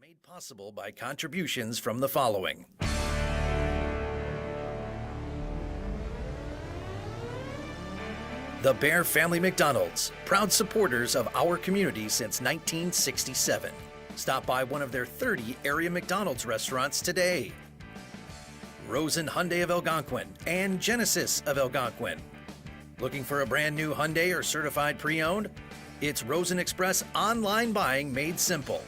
Made possible by contributions from the following. The Bear Family McDonald's, proud supporters of our community since 1967. Stop by one of their 30 area McDonald's restaurants today. Rosen Hyundai of Algonquin and Genesis of Algonquin. Looking for a brand new Hyundai or certified pre-owned? It's Rosen Express online buying made simple.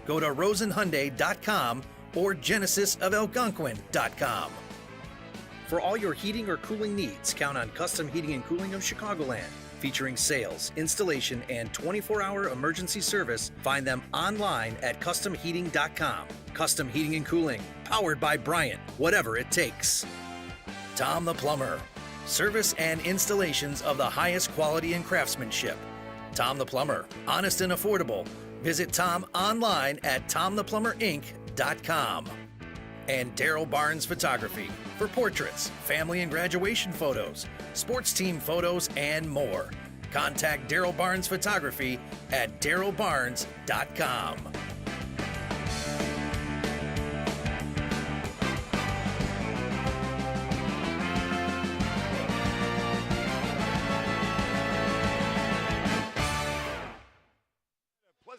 Go to rosenhyundai.com or genesisofelgonquin.com. For all your heating or cooling needs, count on Custom Heating and Cooling of Chicagoland. Featuring sales, installation, and 24-hour emergency service, find them online at customheating.com. Custom Heating and Cooling, powered by Bryant, whatever it takes. Tom the Plumber, service and installations of the highest quality and craftsmanship. Tom the Plumber, honest and affordable. Visit Tom online at tomtheplumberinc.com. And Daryl Barnes Photography for portraits, family and graduation photos, sports team photos, and more. Contact Daryl Barnes Photography at darylbarnes.com.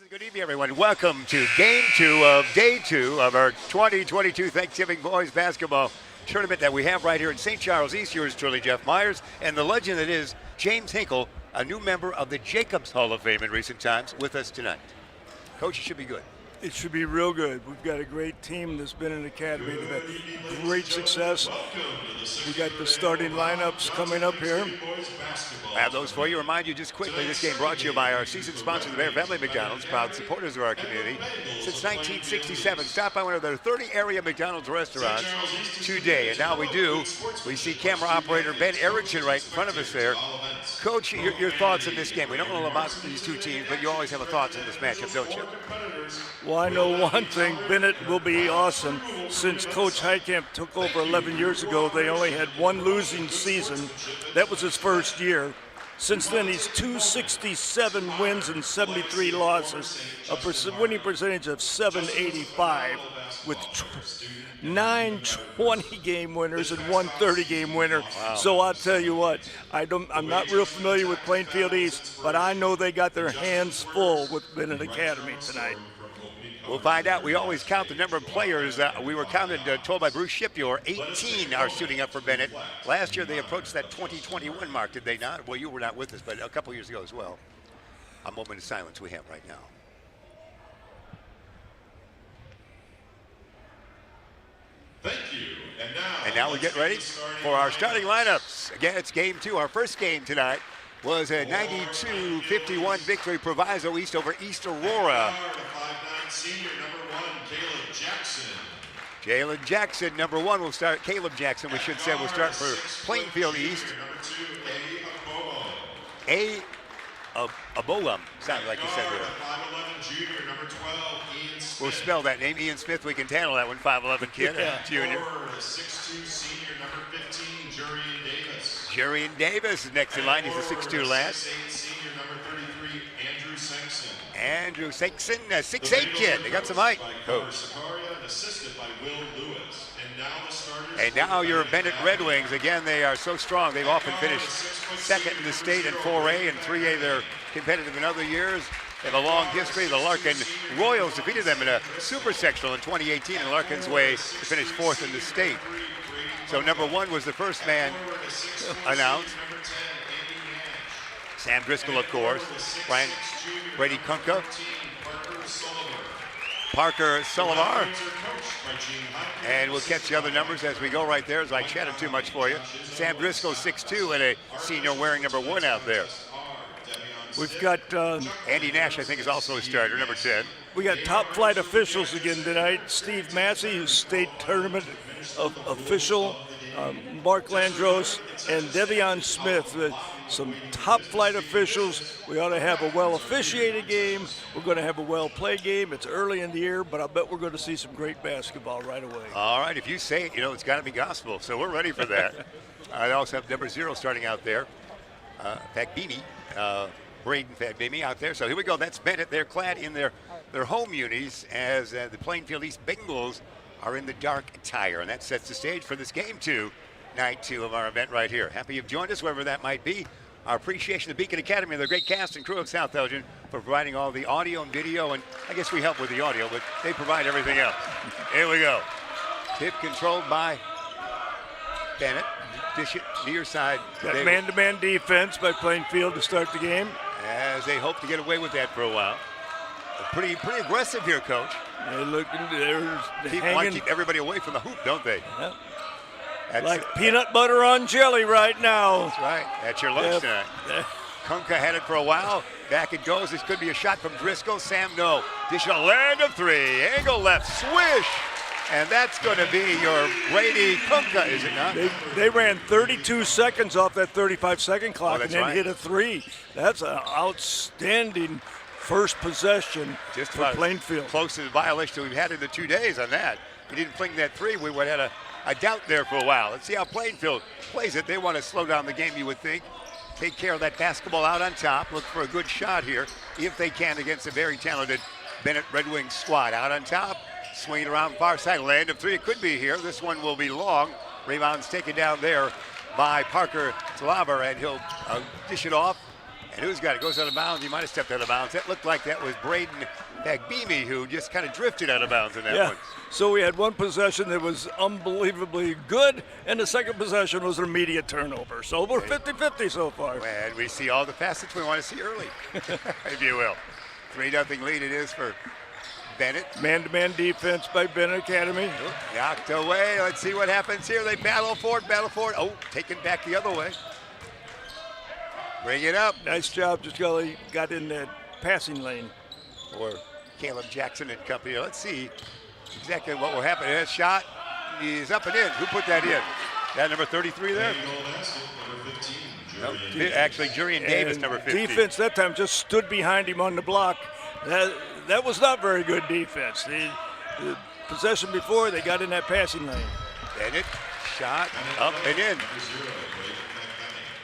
Good evening, everyone. Welcome to Game 2 of Day 2 of our 2022 Thanksgiving Boys Basketball Tournament that we have right here in St. Charles East. Yours truly, Jeff Myers, and the legend that is James Hinkle, a new member of the Jacobs Hall of Fame in recent times, with us tonight. Coach, it should be good. It should be real good. We've got a great team that's been in the academy. They've had great success. We got the starting lineups coming up here. I have those for you. Remind you just quickly, this game brought to you by our season sponsor, the Bear Family McDonald's, proud supporters of our community since 1967. Stop by one of their 30 area McDonald's restaurants today. And now we see camera operator Ben Erickson right in front of us there. Coach, your thoughts on this game. We don't know about these two teams, but you always have thoughts on this matchup, don't you? Well, I know one thing. Benet will be awesome. Since Coach Heitkamp took over 11 years ago, they only had one losing season. That was his first year. Since then, he's 267 wins and 73 losses, a winning percentage of 785 with 9 20-game winners and 1 30-game winner. Wow. So So I'll tell you what, I'm not real familiar with Plainfield East, but I know they got their hands full with Benet Academy tonight. we'll find out. We always count the number of players. We were told by Bruce Shipyor, 18 are suiting up for Benet. Last year they approached that 2021 mark, did they not? Well, you were not with us, but a couple years ago as well. A moment of silence we have right now. Thank you. And now we get ready for our starting lineups. Again, it's game 2. Our first game tonight was a 92-51 victory, Proviso East over East Aurora. Senior number 1, Caleb Jackson. Jalen Jackson, number 1, will start. Caleb Jackson, we should say, will start for Plainfield East. Number 2, A. Abolam, sounded like you said there. 5'11" junior, number 12, Ian Smith. We'll spell that name. Ian Smith, we can handle that one. 5'11" kid, junior. 6'2" senior, number 15, Jurian Davis. Jurian Davis is next in line. He's a 6'2 lad. 6'8" senior, number 33, Andrew Sankson. Andrew Sankson, a 6'8 kid. They got some height. Sakaria, assisted by Will Lewis. And now the starters. And now your Benet Red Wings. Again, they are so strong. They've often finished second in the state in 4A and 3A. They're competitive in other years. They have a long history. The Larkin Royals defeated them in a super sectional in 2018 in Larkin's way to finish 4th in the state. So number 1 was the first man announced. Sam Driscoll, of course. Brady Kunka. Parker Sullivan. And we'll catch the other numbers as we go right there, as I chatted too much for you. Sam Driscoll, 6'2", and a senior wearing number 1 out there. We've got Andy Nash, I think, is also a starter, number 10. we got top flight officials again tonight. Steve Massey, who's state tournament official, Mark Landros, and Devion Smith. Some top flight officials. We ought to have a well officiated game. We're going to have a well played game. It's early in the year, but I bet we're going to see some great basketball right away. All right, if you say it, it's got to be gospel, so we're ready for that. I also have number 0 starting out there. In fact, Beanie, Braden Fagbimi out there. So here we go. That's Benet. They're clad in their home unis as the Plainfield East Bengals are in the dark attire. And that sets the stage for this game 2, night 2 of our event right here. Happy you've joined us, wherever that might be. Our appreciation to Beacon Academy and their great cast and crew of South Elgin for providing all the audio and video. And I guess we help with the audio, but they provide everything else. Here we go. Tip controlled by Benet. Dish it near side. That man-to-man defense by Plainfield to start the game. As they hope to get away with that for a while. Pretty aggressive here, Coach. They're looking, they're Want hanging. to keep everybody away from the hoop, don't they? Yep. That's Like peanut butter on jelly right now. That's right. That's your lunch tonight. Kunka had it for a while. Back it goes. This could be a shot from Driscoll. Sam, no. Dish a land of 3. Angle left. Swish. And that's going to be your Brady Kunka, is it not? They ran 32 seconds off that 35-second clock and then right. hit a 3. That's an outstanding first possession Just for about Plainfield. Close to the violation we've had in the 2 days on that. He didn't fling that 3. We would have had a doubt there for a while. Let's see how Plainfield plays it. They want to slow down the game, you would think. Take care of that basketball out on top. Look for a good shot here, if they can, against a very talented Benet Red Wings squad. Out on top, swing it around far side, land of 3. It could be here. This one will be long. Rebound's taken down there by Parker Slaver, and he'll dish it off. And who's got it? Goes out of bounds. He might have stepped out of bounds. That looked like that was Braden Fagbimi, who just kind of drifted out of bounds in that one. So we had one possession that was unbelievably good, and the second possession was an immediate turnover. So we're 50-50 so far. And we see all the facets we want to see early, if you will. 3-0 lead it is for Benet. Man-to-man defense by Benet Academy. Knocked away. Let's see what happens here. They battle for it. Oh, taken back the other way. Bring it up. Nice job, just got in that passing lane. For Caleb Jackson and company. Let's see exactly what will happen. That shot is up and in. Who put that in? That number 33 there? No, actually, Jurian Davis, number 15. Defense that time just stood behind him on the block. That was not very good defense. The possession before, they got in that passing lane. Benet, shot, up and in.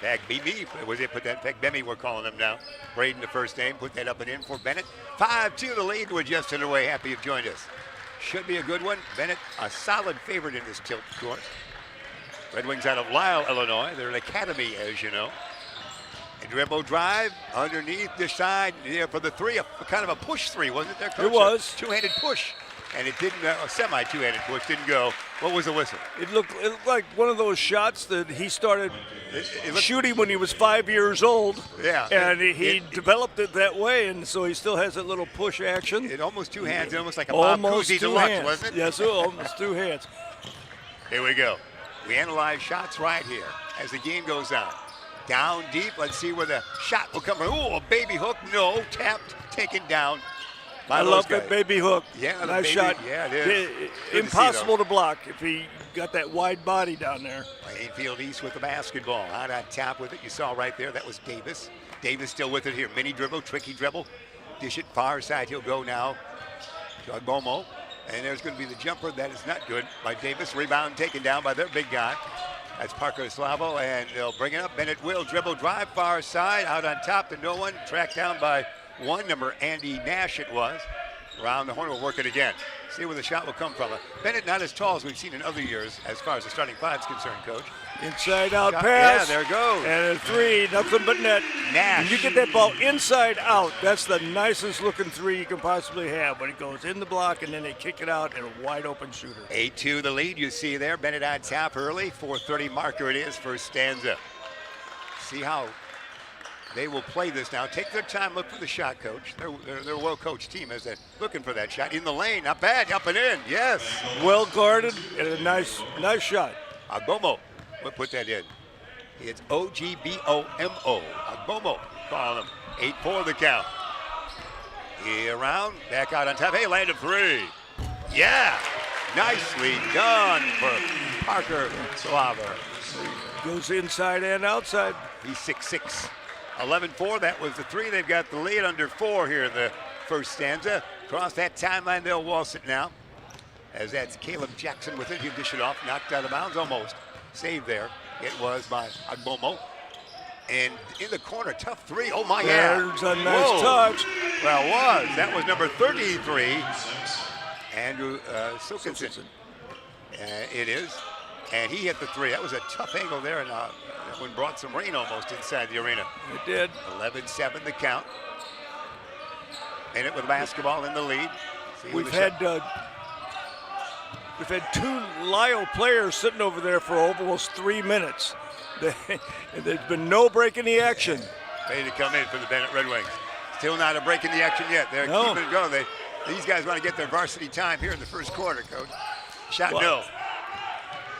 Fagbimi, was it? Put that Fagbimi, we're calling him now. Braden, the first name, put that up and in for Benet. 5-2 the lead. We're just underway. Happy you've joined us. Should be a good one. Benet, a solid favorite in this tilt course. Red Wings out of Lisle, Illinois. They're an academy, as you know. And dribble drive underneath the side for the 3, kind of a push 3, wasn't it there, Coach? It was. Two-handed push. And it didn't, a semi-two-handed push didn't go. What was the whistle? It looked like one of those shots that he started shooting when he was 5 years old. Yeah. And he developed it that way, and so he still has that little push action. It almost 2 hands, almost like a Bob Cousy deluxe, wasn't it? Yes, almost 2 hands. Here we go. We analyze shots right here as the game goes on. Down deep, let's see where the shot will come from. Ooh, a baby hook, no, tapped, taken down. I love that baby hook. Yeah, nice shot. Yeah, it is. Impossible to block if he got that wide body down there. Plainfield East with the basketball. Out on top with it. You saw right there. That was Davis. Davis still with it here. Mini dribble, tricky dribble. Dish it far side. He'll go now to Agbomo. And there's going to be the jumper. That is not good by Davis. Rebound taken down by their big guy. That's Parker Slavo. And they'll bring it up. Benet will dribble, drive far side. Out on top to no one. Tracked down by one number, Andy Nash it was. Around the horn, we'll work it again. See where the shot will come from. Benet not as tall as we've seen in other years as far as the starting 5 is concerned, Coach. Inside out Shot, pass. Yeah, there goes. And a 3, nothing but net. Nash. When you get that ball inside out, that's the nicest looking 3 you can possibly have. When it goes in the block and then they kick it out and a wide open shooter. 8-2 the lead you see there. Benet on top early. 4:30 marker it is for stanza. See how they will play this now. Take their time, look for the shot, Coach. They're a well-coached team as they're looking for that shot. In the lane, not bad, up and in, yes. Well guarded and a nice shot. Agbomo will put that in. It's O-G-B-O-M-O. Agbomo calling him. 8-4 the count. Here around, back out on top. Hey, land of 3. Yeah, nicely done for Parker Slaver. Goes inside and outside. He's 6'6". 11-4, that was the 3. They've got the lead under 4 here in the first stanza. Across that timeline, they'll waltz it now. As that's Caleb Jackson with it. He'll dish it off, knocked out of bounds almost. Saved there. It was by Agbomo. And in the corner, tough three. Oh, my There's God. a nice Whoa. touch. Well, it was. That was number 33, Andrew Silkinson. It is. And he hit the three. That was a tough angle there, and that one brought some rain almost inside the arena. It did. 11-7 the count. Bennett with basketball in the lead. We've had two Lyle players sitting over there for almost 3 minutes. There's been no break in the action. Ready to come in for the Bennett Red Wings. Still not a break in the action yet. They're keeping it going. These guys want to get their varsity time here in the first quarter, Coach. Shot no.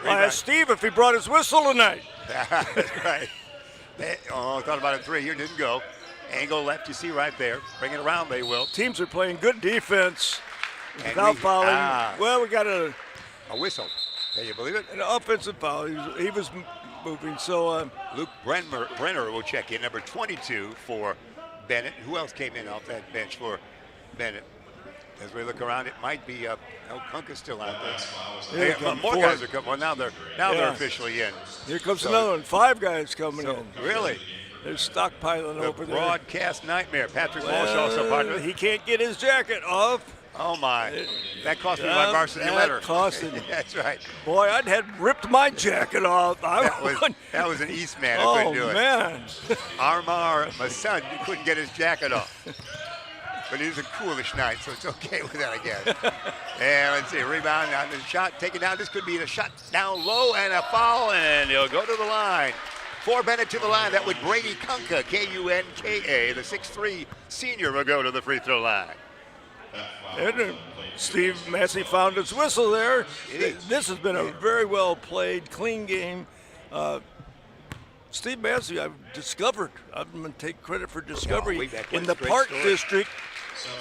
I asked Steve if he brought his whistle tonight. That's right. Thought about it three here, didn't go. Angle left, you see right there. Bring it around, they will. Teams are playing good defense without fouling. Well, we got a whistle. Can you believe it? An offensive foul. He was moving. So Luke Brenner will check in, number 22 for Bennett. Who else came in off that bench for Bennett? As we look around, it might be Kunka's still out there. More guys are coming. Well, now they're officially in. Here comes another one. 5 guys coming in. Really? They're stockpiling over there. Broadcast nightmare. Patrick Walsh also partner. He can't get his jacket off. Oh, my. That cost me my varsity letter. That cost him. That's right. Boy, I'd had ripped my jacket off. That was an Eastman who couldn't do it. Oh, man. Armar, my son, couldn't get his jacket off. But it is a coolish night, so it's okay with that, I guess. And let's see, rebound on the shot, taken down. This could be the shot down low and a foul, and he'll go to the line. For Bennett to the line, that would Brady Kunka, K-U-N-K-A, the 6'3" senior will go to the free throw line. And Steve Massey found his whistle there. This has been a very well played, clean game. Steve Massey, I'm going to take credit for discovery in the Park District,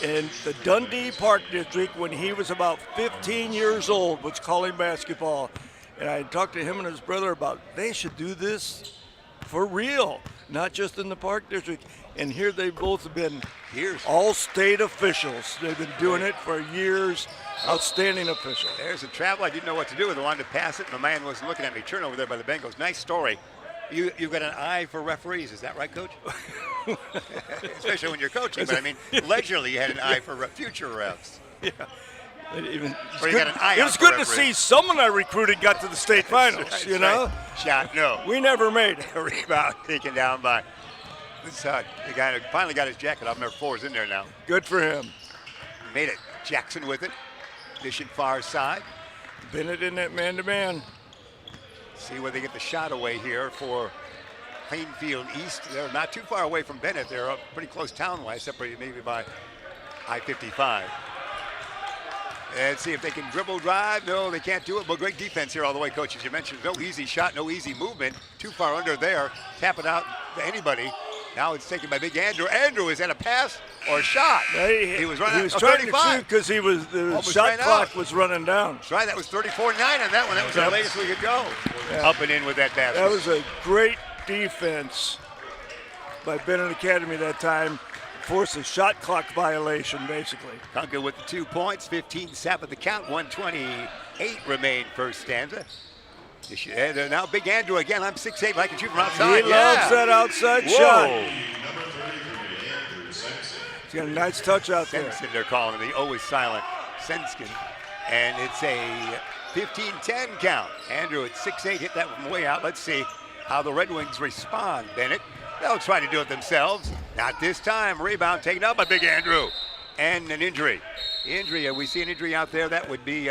in the Dundee Park District, when he was about 15 years old, was calling basketball. And I talked to him and his brother about they should do this for real, not just in the Park District. And here they've both been all state officials. They've been doing it for years. Outstanding official. There's a travel. I didn't know what to do with it. I wanted to pass it, and the man wasn't looking at me. Turn over there by the Bengals. Nice story. You've got an eye for referees. Is that right, Coach? Especially when you're coaching. But, I mean, leisurely you had an eye for future refs. Yeah. It was good to see someone I recruited got to the state finals, you know? Right. Shot, no. We never made it. A rebound taken down by this the guy who finally got his jacket off. Number 4 is in there now. Good for him. Made it. Jackson with it. Dishing far side. Bennett in that man-to-man. See where they get the shot away here for Plainfield East. They're not too far away from Bennett. They're pretty close town-wise, separated maybe by I-55. And see if they can dribble drive. No, they can't do it. But great defense here all the way, Coach. As you mentioned, no easy shot, no easy movement. Too far under there. Tap it out to anybody. Now it's taken by Big Andrew. Andrew, is that a pass or a shot? He was trying 35. to shoot because the shot clock was running down. That's right. That was 34-9 on that one. That was the latest we could go. Yeah. Up and in with that basket. That was a great defense by Benet Academy that time. Forced a shot clock violation, basically. Kunka with the 2 points, 15-7 the count, 1:28 remain first stanza. And now Big Andrew again. I'm 6'8", I can shoot from outside. He loves that outside shot. He's got a nice touch out there. Senskin, they're calling him. The O is silent. Senskin. And it's a 15-10 count. Andrew at 6'8", hit that from way out. Let's see how the Red Wings respond, Bennett. They'll try to do it themselves. Not this time. Rebound taken up by Big Andrew. And an injury. We see an injury out there. That would be,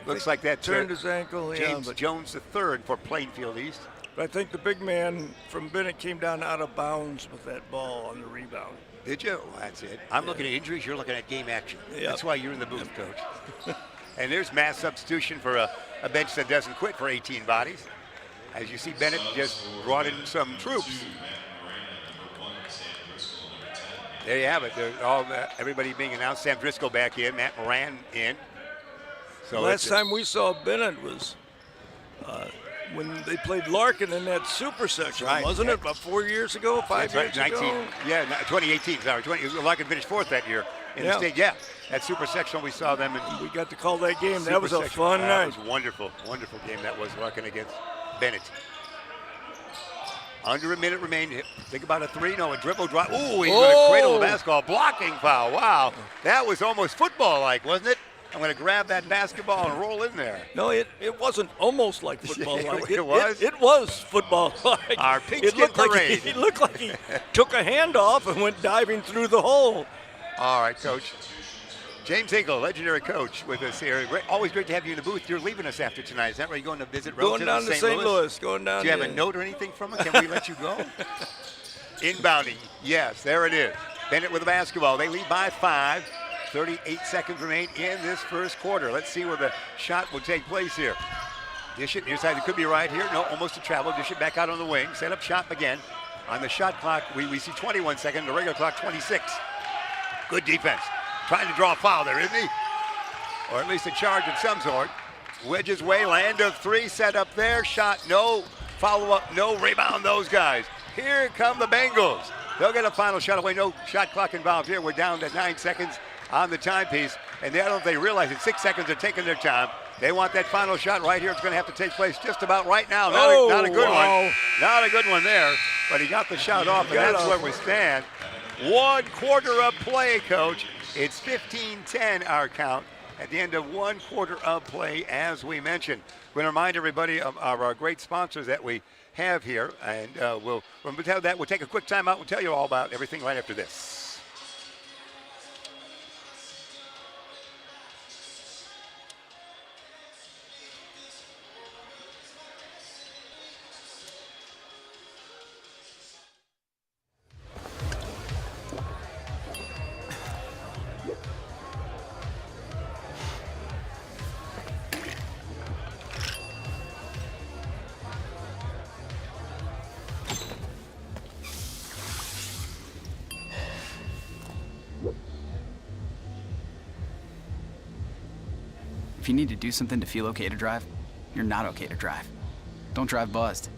looks like that turned his ankle. James Jones III for Plainfield East. But I think the big man from Bennett came down out of bounds with that ball on the rebound. Did you? Well, that's it. I'm looking at injuries. You're looking at game action. Yep. That's why you're in the booth, Coach. And there's mass substitution for a bench that doesn't quit for 18 bodies. As you see, Bennett just brought in some troops. There you have it. Everybody being announced. Sam Driscoll back in. Matt Moran in. So last time we saw Bennett was when they played Larkin in that super section, wasn't it? About 4 years ago, 5 years ago? 2018. Sorry, Larkin finished 4th that year in the state. Yeah, that super sectional we saw them. We got to call that game. That was a fun night. That was a wonderful, wonderful game that was Larkin against Bennett. Under a minute remaining. Think about a three. No, a dribble drive. Ooh, he's going to cradle the basketball. Blocking foul. Wow. That was almost football-like, wasn't it? I'm going to grab that basketball and roll in there. No, it wasn't almost like football-like. It was? It was football-like. Our pigskin parade. It looked like he took a hand off and went diving through the hole. All right, Coach. James Hinkle, legendary coach, with us here. Always great to have you in the booth. You're leaving us after tonight. Is that right? You're going to visit relatives Going down to St. Louis. Going down. Do you have a note or anything from it? Can we let you go? Inbounding. Yes, there it is. Benet with the basketball. They lead by 5. 38 seconds remain in this first quarter. Let's see where the shot will take place here. Dish it near side. It could be right here. No, almost a travel. Dish it back out on the wing. Set up shot again. On the shot clock, we see 21 seconds. The regular clock, 26. Good defense. Trying to draw a foul there, isn't he? Or at least a charge of some sort. Wedges way, land of three, set up there. Shot, no. Follow-up, no. Rebound, those guys. Here come the Bengals. They'll get a final shot away. No shot clock involved here. We're down to 9 seconds on the timepiece. And I don't know if they realize it. 6 seconds are taking their time. They want that final shot right here. It's going to have to take place just about right now. Not a good one. Not a good one there. But he got the shot off, and that's where we stand. 1 quarter of play, Coach. It's 15-10 our count at the end of 1 quarter of play, as we mentioned. We're going to remind everybody of our great sponsors that we have here, and we'll tell that. We'll take a quick time out. We'll tell you all about everything right after this. If you need to do something to feel okay to drive, you're not okay to drive. Don't drive buzzed.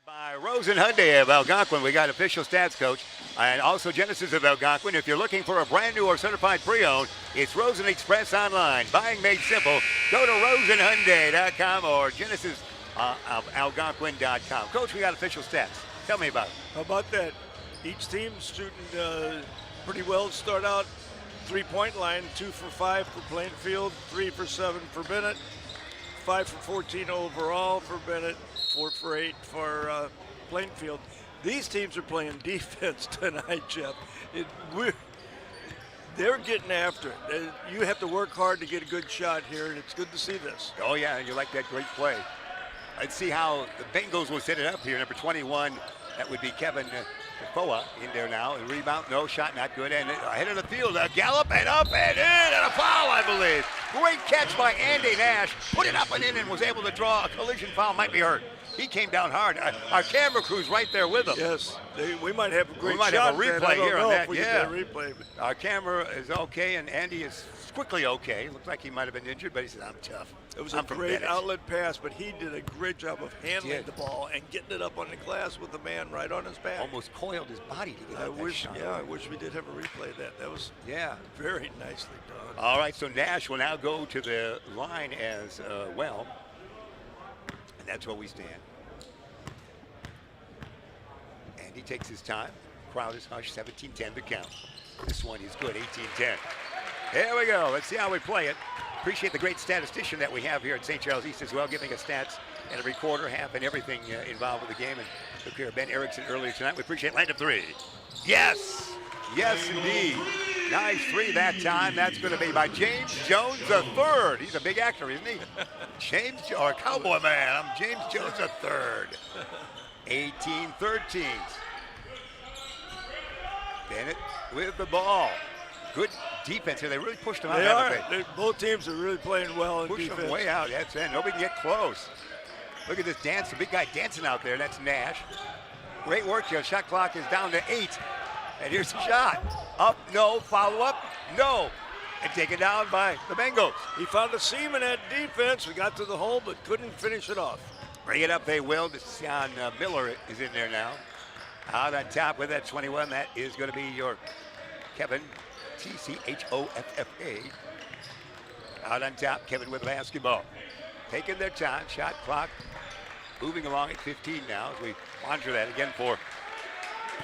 By Rosen Hyundai of Algonquin, we got official stats coach, and also Genesis of Algonquin. If you're looking for a brand new or certified pre-owned, it's Rosen Express online. Buying made simple. Go to rosenhyundai.com or Genesis of Algonquin.com. Coach, we got official stats. Tell me about it. How about that? Each team's shooting pretty well to start out. 3-point line, 2 for 5 for Plainfield, 3 for 7 for Benet, 5 for 14 overall for Benet, 4 for 8 for Plainfield. These teams are playing defense tonight, Jeff. They're getting after it. You have to work hard to get a good shot here, and it's good to see this. Oh, yeah, you like that great play. Let's see how the Bengals will set it up here. Number 21, that would be Kevin Foa in there now. A rebound, no shot, not good. And ahead of the field, a gallop and up and in, and a foul, I believe. Great catch by Andy Nash. Put it up and in and was able to draw a collision foul. Might be hurt. He came down hard. Our camera crew's right there with him. Yes, we might have a great shot. We might have a replay here on that. Yeah, replay. Our camera is okay, and Andy is quickly okay. Looks like he might have been injured, but he said, I'm tough. It was a great outlet pass, but he did a great job of handling the ball and getting it up on the glass with the man right on his back. Almost coiled his body to get that shot. Yeah, I wish we did have a replay of that. That was very nicely done. All right, so Nash will now go to the line as well. And that's where we stand. And he takes his time. Crowd is hushed, 17-10 to count. This one is good, 18-10. Here we go. Let's see how we play it. Appreciate the great statistician that we have here at St. Charles East as well, giving us stats in every quarter, half, and everything involved with the game. And took care of Ben Erickson earlier tonight. We appreciate land of three. Yes! Yes, indeed. Nice three that time. That's going to be by James Jones III. He's a big actor, isn't he? James, or Cowboy Man. I'm James Jones III. 18-13. Benet with the ball. Good defense here. They really pushed them out. They are. Both teams are really playing well in defense. Push them way out. That's it. Nobody can get close. Look at this dance. The big guy dancing out there. That's Nash. Great work here. Shot clock is down to 8. And here's the shot. Up, no. Follow up, no. And taken down by the Bengals. He found a seam in that defense. We got to the hole, but couldn't finish it off. Bring it up, they will. Sean Miller is in there now. Out on top with that 21. That is going to be your Kevin Tchoffa. Out on top, Kevin with the basketball. Taking their time. Shot clock moving along at 15 now as we monitor that again for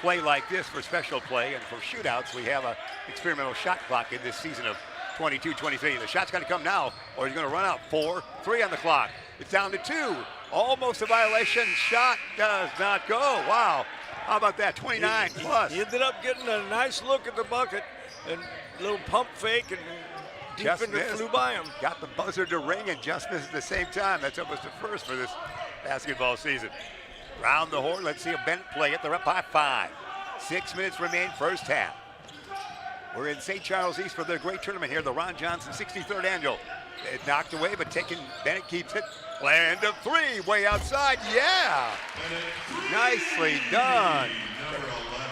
play like this, for special play, and for shootouts. We have a experimental shot clock in this season of 22-23. The shot's got to come now, or he's going to run out. 4-3 on the clock. It's down to 2. Almost a violation. Shot does not go. Wow. How about that? 29 plus. He ended up getting a nice look at the bucket and a little pump fake, and defender flew by him. Got the buzzer to ring and just missed at the same time. That's almost a first for this basketball season. Round the horn. Let's see a Benet play it. They're up by 5. 6 minutes remain first half. We're in St. Charles East for their great tournament here, the Ron Johnson 63rd annual. It knocked away, but Benet keeps it. Land of 3, way outside. Yeah! Nicely done.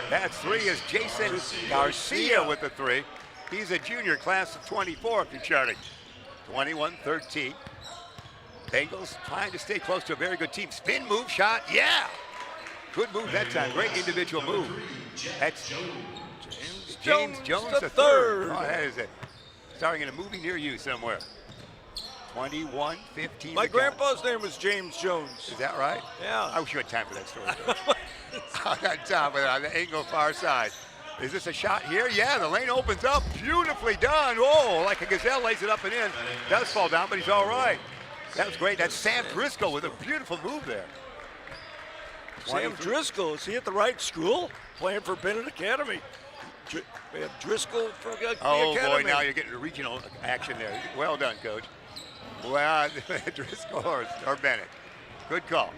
That's 3 is Jason Garcia with the 3. He's a junior, class of 24 if you're charting. 21-13. Bengals trying to stay close to a very good team. Spin move shot, yeah! Good move that time, great individual move. That's James Jones the third. Oh, that is it. Starring in a movie near you somewhere. 21-15. My grandpa's name was James Jones. Is that right? Yeah. I wish you had time for that story. I got time for it on the angle far side. Is this a shot here? Yeah, the lane opens up. Beautifully done. Oh, like a gazelle lays it up and in. Does fall down, but he's all right. That was great. That's Sam Driscoll with a beautiful move there. Sam Driscoll, is he at the right school? Playing for Benet Academy. We have Driscoll for the Academy. Oh, boy, now you're getting regional action there. Well done, Coach. Well, Driscoll or Benet. Good call.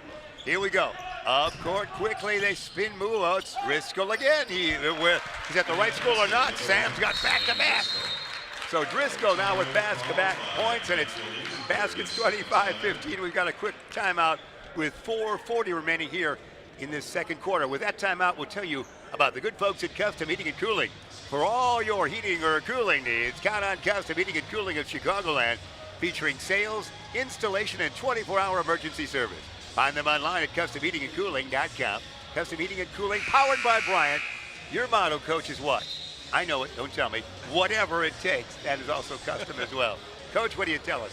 Here we go. Up court quickly, they spin move. Oh, it's Driscoll again. He's at the right school or not. Sam's got back-to-back. So Driscoll now with back-to-back points, and it's baskets 25-15. We've got a quick timeout with 4:40 remaining here in this second quarter. With that timeout, we'll tell you about the good folks at Custom Heating and Cooling. For all your heating or cooling needs, count on Custom Heating and Cooling of Chicagoland, featuring sales, installation, and 24-hour emergency service. Find them online at customheatingandcooling.com. Custom Heating and Cooling, powered by Bryant. Your motto, Coach, is what? I know it, don't tell me. Whatever it takes. That is also custom as well. Coach, what do you tell us?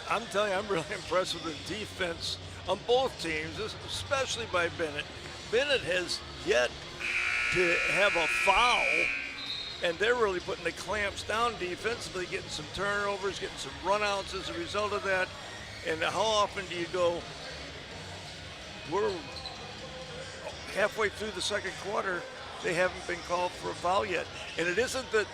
I'm telling you, I'm really impressed with the defense on both teams, especially by Benet. Benet has yet to have a foul, and they're really putting the clamps down defensively, getting some turnovers, getting some runouts as a result of that. And how often do you go, we're halfway through the second quarter, they haven't been called for a foul yet. And it isn't that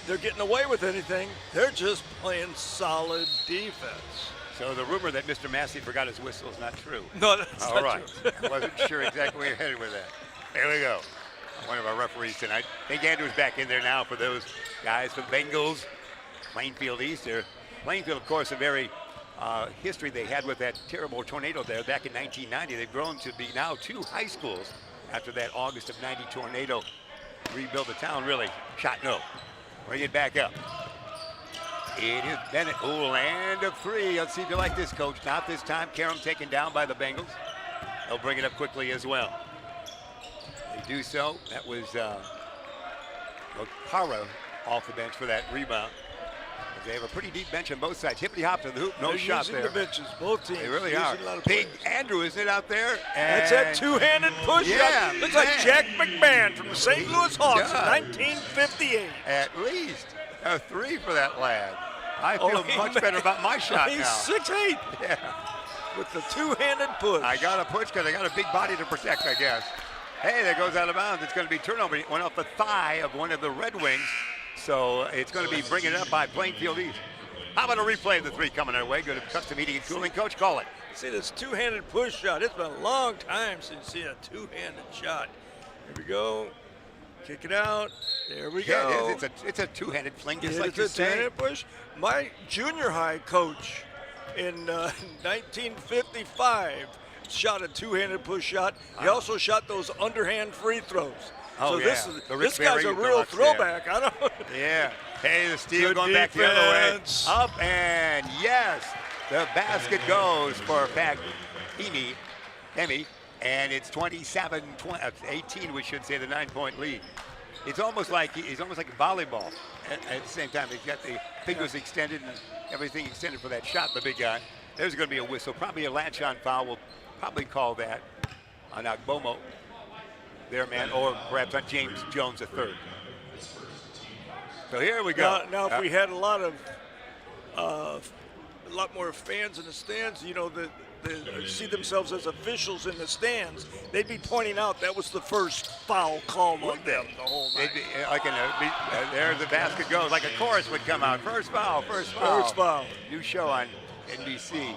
they're getting away with anything, they're just playing solid defense. So the rumor that Mr. Massey forgot his whistle is not true. No, that's all not right. true. I wasn't sure exactly where you're headed with that. There we go. One of our referees tonight. I think Andrew's back in there now for those guys from Bengals, Plainfield East. Plainfield, of course, a very history they had with that terrible tornado there back in 1990. They've grown to be now 2 high schools after that August of 90 tornado. Rebuild the town, really. Shot no. Bring it back up. It is Benet. Oh, land of 3. Let's see if you like this, Coach. Not this time. Karam taken down by the Bengals. They'll bring it up quickly as well. They do so. That was Okara off the bench for that rebound. They have a pretty deep bench on both sides. Hippity hop to the hoop. No They're shot using there. the benches, both teams. They really are. Big Andrew, isn't it, out there? That's that two-handed push-up. Yeah, Looks like Jack McMahon from the St. Louis Hawks in Yeah. 1958. At least a 3 for that lad. I feel much better about my shot He's now. 6'8". Yeah. With the two-handed push. I got to push because I got a big body to protect, I guess. Hey, that goes out of bounds. It's going to be turnover. It went off the thigh of one of the Red Wings. So it's going to be bringing it up by Plainfield East. How about a replay of the 3 coming our way? Go to Custom Heating and Cooling. Coach, call it. See this two-handed push shot. It's been a long time since you see a two-handed shot. Here we go. Kick it out. There we go. Yeah, it's a two-handed fling, just like you It's a say. two-handed push. My junior high coach in 1955 shot a two-handed push shot. He also shot those underhand free throws. Oh, so yeah. this guy's a real throwback. I don't. Yeah. Hey, the steal Good going back the other way. defense. Up and yes, the basket goes for Emi, and it's 27-18. We should say the 9-point lead. It's almost like volleyball. At the same time, he's got the fingers extended and everything extended for that shot. The big guy. There's going to be a whistle, probably a latch-on foul. We'll probably call that on Agbomo, their man, or perhaps on James Jones, a third. So here we go. Now if we had a lot more fans in the stands, you know, that see themselves as officials in the stands, they'd be pointing out that was the first foul call on them the whole night. There the basket goes, like a chorus would come out. First foul, first foul. First foul. New show on NBC.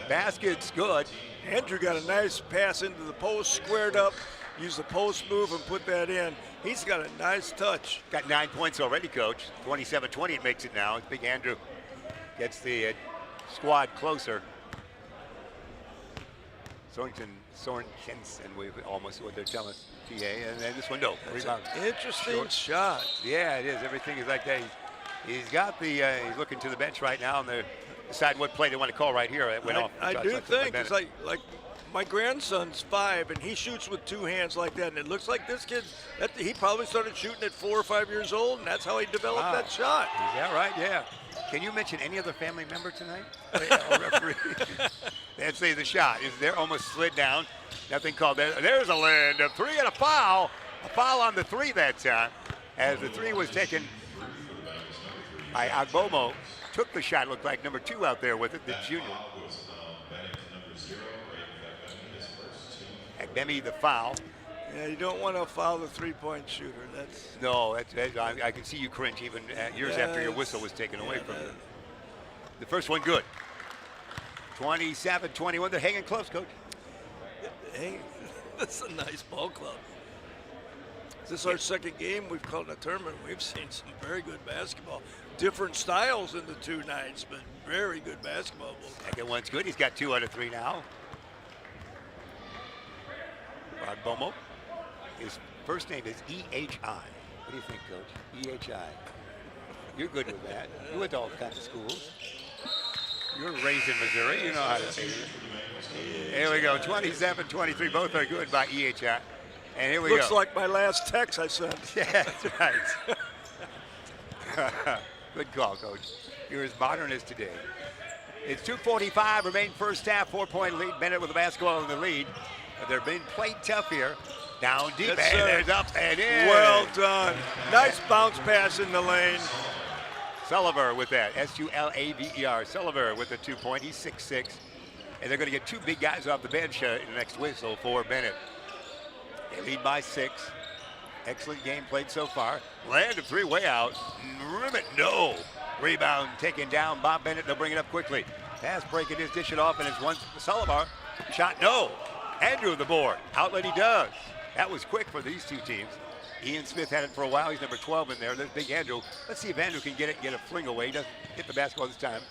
Basket's good. Andrew got a nice pass into the post, squared up, used the post move and put that in. He's got a nice touch. Got 9 points already, Coach. 27-20 it makes it now. Big Andrew gets the squad closer. Sorensen, almost what they're telling us, TA, and then this one, no. Rebound. Interesting shot. Yeah, it is. Everything is like that. He's got the, he's looking to the bench right now, and they're deciding what play they want to call right here. It went off. I do think it's like my grandson's 5, and he shoots with 2 hands like that, and it looks like this kid, he probably started shooting at 4 or 5 years old, and that's how he developed that shot. Is that right? Yeah. Can you mention any other family member tonight? Referee. Let's see the shot. Is there almost slid down. Nothing called there. There's a land of 3 and a foul. A foul on the 3 that time. As the 3 was taken by Agbomo. Took the shot, looked like number 2 out there with it, the junior. Agbemi the foul. Yeah, you don't want to foul the 3-point shooter. No, I can see you cringe even years after your whistle was taken away from you. The first one good. 27-21. They're hanging close, Coach. Hey, that's a nice ball club. This is our second game we've called in a tournament. We've seen some very good basketball. Different styles in the 2 nights, but very good basketball. Second one's good. He's got 2 out of 3 now. Rod Bomo. His first name is E-H-I. What do you think, Coach? E-H-I. You're good with that. You went to all kinds of schools. You were raised in Missouri. You know how to say it. Here we go. 27-23. Both are good by E-H-I. And here we Looks go. like my last text I sent. Yeah, that's right. Good call, Coach. You're as modern as today. It's 2:45 remain first half, 4-point lead. Benet with the basketball in the lead. They're being played tough here. Down deep, Yes, and there's up and in. Well done. Nice bounce pass in the lane. Sulliver with that, S-U-L-A-V-E-R. Sulliver with the 2-point. He's 6'6". And they're going to get 2 big guys off the bench in the next whistle for Benet. They lead by 6. Excellent game played so far. Land of 3 way out. Rimmett, no. Rebound taken down. Bob Benet, they'll bring it up quickly. Pass breaking his, dish it off, and it's one Sulliver. Shot, no. Andrew the board. Outlet he does. That was quick for these 2 teams. Ian Smith had it for a while. He's number 12 in there. There's big Andrew. Let's see if Andrew can get it, get a fling away. He doesn't hit the basketball this time.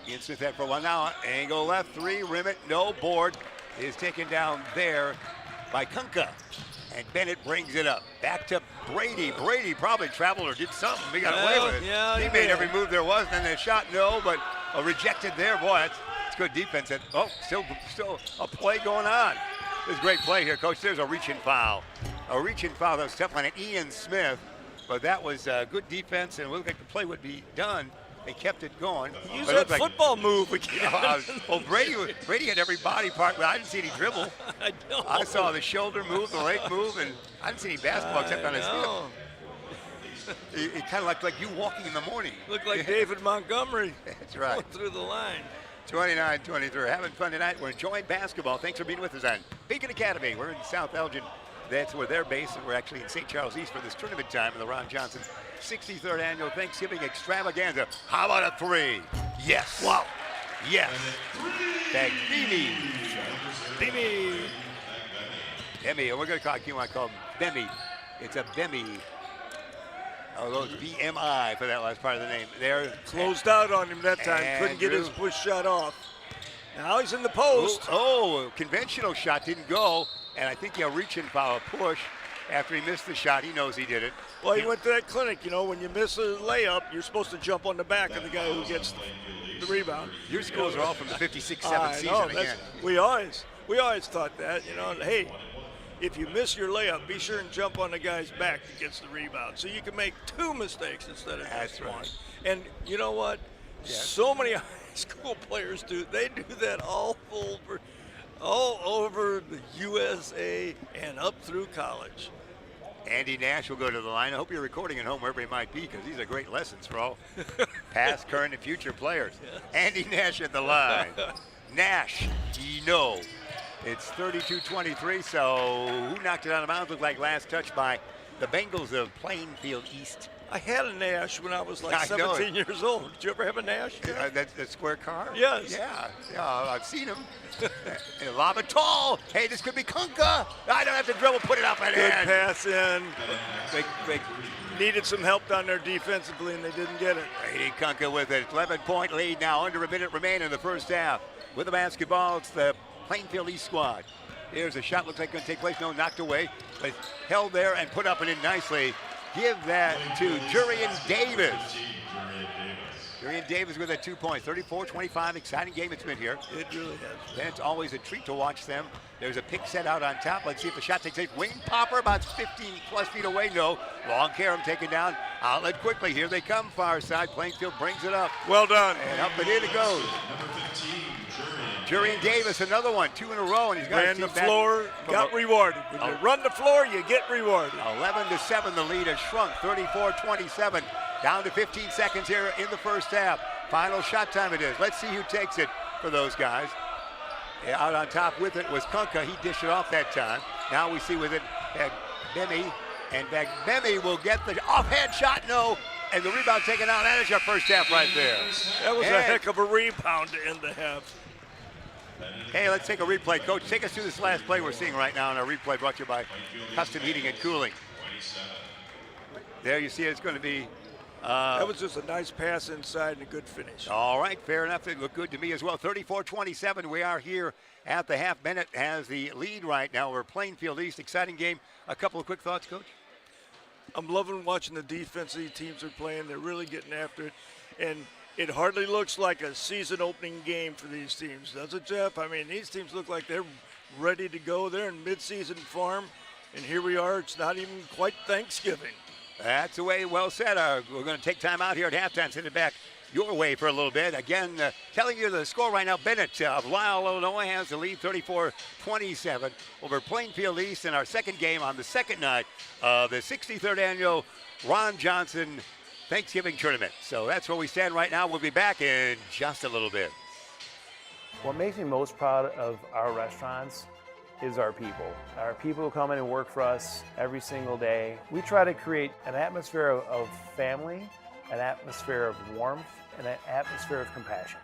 Ian Smith had it for a while. Now, angle left 3. Rimmett, no. Board is taken down there by Kunka. And Benet brings it up. Back to Brady. Brady probably traveled or did something. He got away with it. Yeah, he made every move there was. And then the shot, no, but rejected there. Boy, that's good defense. Still a play going on. This is a great play here, Coach. There's a reaching foul. A reaching foul that was tough on Ian Smith. But that was good defense, and it looked like the play would be done. They kept it going. Use that football move again. Well, Brady had every body part, but I didn't see any dribble. I know. I saw the shoulder move, the leg move, and I didn't see any basketball except on his hip. It kind of looked like you walking in the morning. Looked like David Montgomery. That's right. Going through the line. 29-23. Having fun tonight. We're enjoying basketball. Thanks for being with us on Beacon Academy. We're in South Elgin. That's where they're based, and we're actually in St. Charles East for this tournament time in the Ron Johnson 63rd Annual Thanksgiving Extravaganza. How about a 3? Yes. Wow. Yes. Thank Bimi. Bimi. Bemi. We're going to call it, you want to call him Bemi. It's a Bemi. Although it's BMI for that last part of the name. There. Closed out on him that time. Andrew. Couldn't get his push shot off. Now he's in the post. Oh, conventional shot didn't go. And I think he'll reach and foul a push after he missed the shot. He knows he did it. Well, he went to that clinic. You know, when you miss a layup, you're supposed to jump on the back of the guy who gets the rebound. Your schools are all from the 56-7 season again. We always thought that. You know, hey, if you miss your layup, be sure and jump on the guy's back that gets the rebound, so you can make 2 mistakes instead of just one. And you know what? Yes. So many school players do. They do that all over the USA and up through college. Andy Nash will go to the line. I hope you're recording at home wherever you might be, because these are great lessons for all past, current, and future players. Yes. Andy Nash at the line. Nash, no. It's 32-23, so who knocked it out of bounds? Looked like last touch by the Bengals of Plainfield East. I had a Nash when I was like 17 years old. Did you ever have a Nash? That's the square car? Yes. Yeah, I've seen him. And lob it tall. Hey, this could be Kunka. I don't have to dribble, put it up and in. Good pass in. They needed some help down there defensively, and they didn't get it. Brady Kunka with it. 11-point lead now. Under a minute remaining in the first half. With the basketball, it's the Plainfield East squad. Here's a shot, looks like going to take place. No, knocked away, but held there and put up and in nicely. Give that to Jurian Davis. Jurian Davis with a 2 points. 34-25, exciting game it's been here. It really has. Then it's always a treat to watch them. There's a pick set out on top. Let's see if the shot takes place. Wing popper about 15 plus feet away. No. Long Karam taken down. Outlet quickly. Here they come, far side. Plainfield brings it up. Well done. And up and in it goes. Jurian Davis, another one, 2 in a row, and he's got ran the floor, got rewarded. When you run the floor, you get rewarded. 11-7, the lead has shrunk. 34-27, down to 15 seconds here in the first half. Final shot time it is. Let's see who takes it for those guys. Out on top with it was Kunka. He dished it off that time. Now we see with it Bemi, and Bemi will get the offhand shot. No. And the rebound taken out. That is your first half right there. That was a heck of a rebound to end the half. Hey, let's take a replay. Coach, take us through this last play we're seeing right now in our replay brought to you by Custom Heating and Cooling. There you see it's going to be... that was just a nice pass inside and a good finish. All right, fair enough. It looked good to me as well. 34-27, we are here at the half. Benet has the lead right now. We're Plainfield East. Exciting game. A couple of quick thoughts, Coach? I'm loving watching the defensive teams are playing. They're really getting after it. And it hardly looks like a season opening game for these teams, does it, Jeff? I mean, these teams look like they're ready to go. They're in mid-season form, and here we are. It's not even quite Thanksgiving. That's the way, well said. We're going to take time out here at halftime, send it back your way for a little bit. Again, telling you the score right now, Benet of Lisle, Illinois has the lead 34-27 over Plainfield East in our second game on the second night of the 63rd annual Ron Johnson Thanksgiving tournament. So that's where we stand right now. We'll be back in just a little bit. What makes me most proud of our restaurants is our people. Our people who come in and work for us every single day. We try to create an atmosphere of family, an atmosphere of warmth, and an atmosphere of compassion.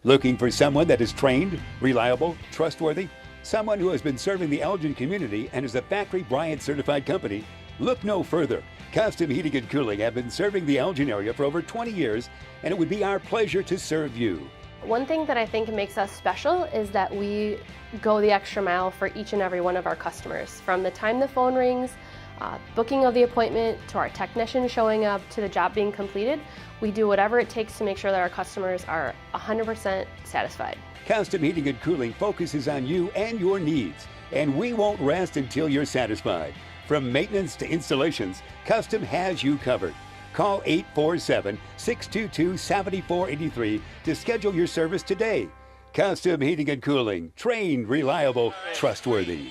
Looking for someone that is trained, reliable, trustworthy? Someone who has been serving the Elgin community and is a Factory Bryant certified company? Look no further. Custom Heating and Cooling have been serving the Elgin area for over 20 years, and it would be our pleasure to serve you. One thing that I think makes us special is that we go the extra mile for each and every one of our customers. From the time the phone rings, booking of the appointment, to our technician showing up, to the job being completed, we do whatever it takes to make sure that our customers are 100% satisfied. Custom Heating and Cooling focuses on you and your needs, and we won't rest until you're satisfied. From maintenance to installations, Custom has you covered. Call 847-622-7483 to schedule your service today. Custom Heating and Cooling, trained, reliable, trustworthy.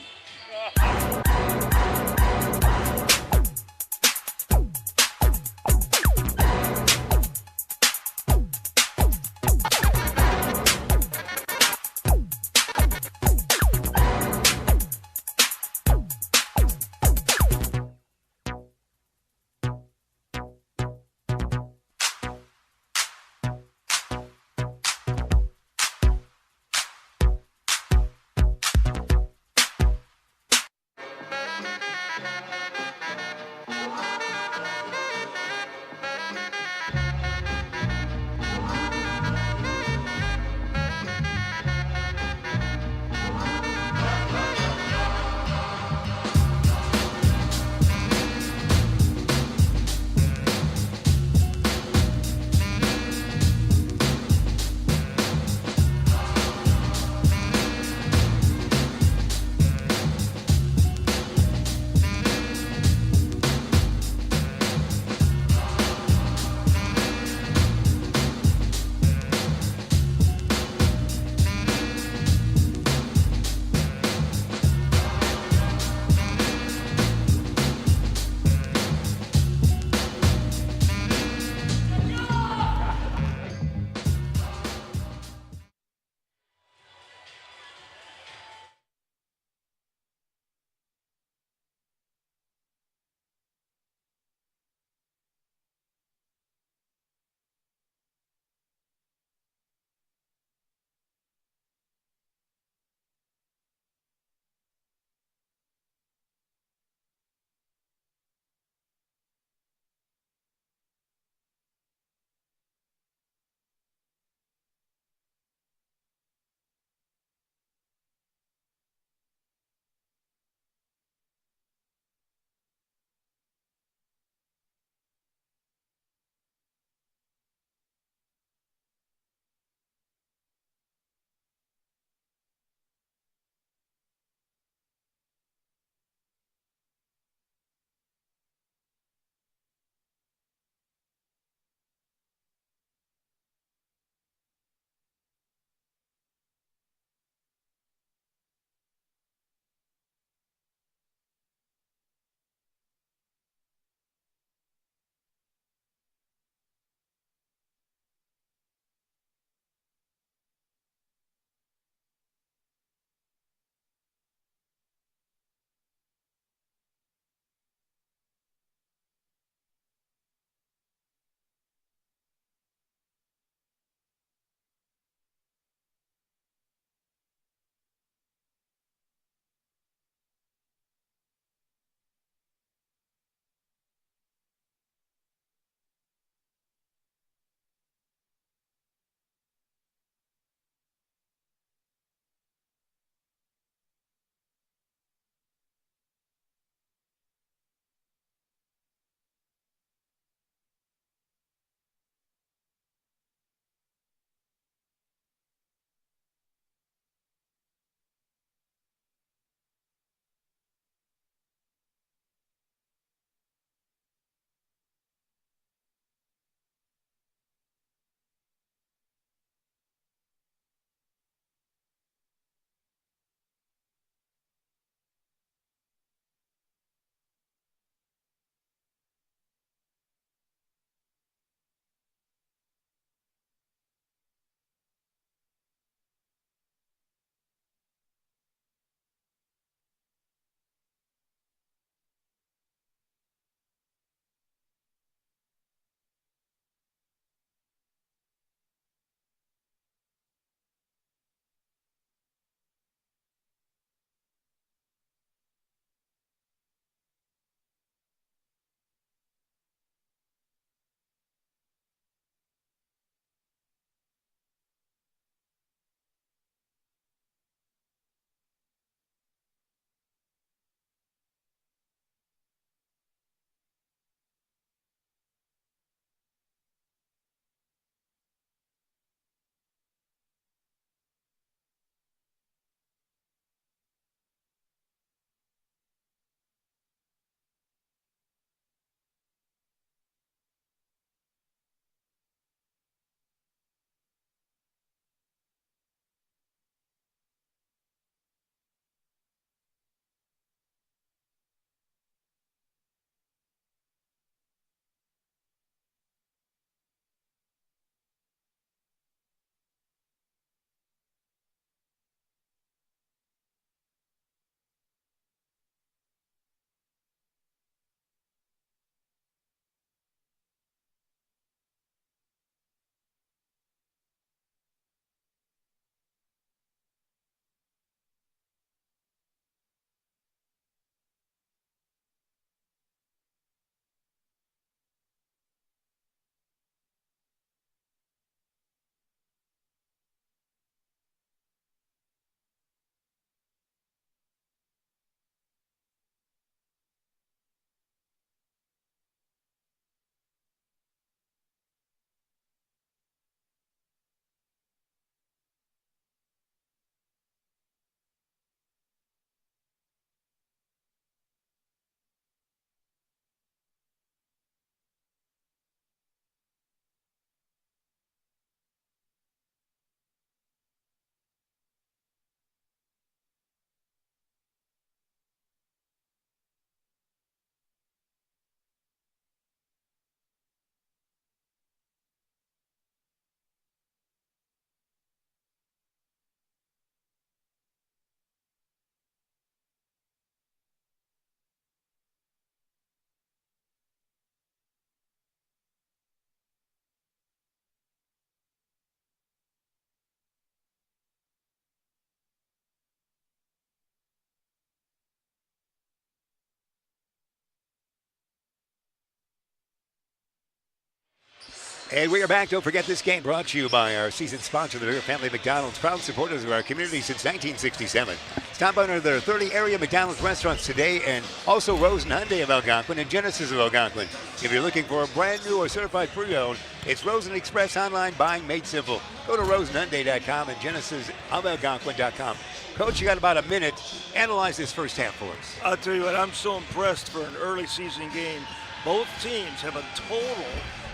And we are back. Don't forget this game brought to you by our season sponsor, the Beer Family McDonald's, proud supporters of our community since 1967. Stop by one of their 30 area McDonald's restaurants today, and also Rose and Hyundai of Algonquin and Genesis of Algonquin. If you're looking for a brand new or certified pre-owned, it's Rosen Express online buying made simple. Go to rosenhyundai.com and genesisofalgonquin.com. Coach, you got about a minute. Analyze this first half for us. I'll tell you what, I'm so impressed for an early season game. Both teams have a total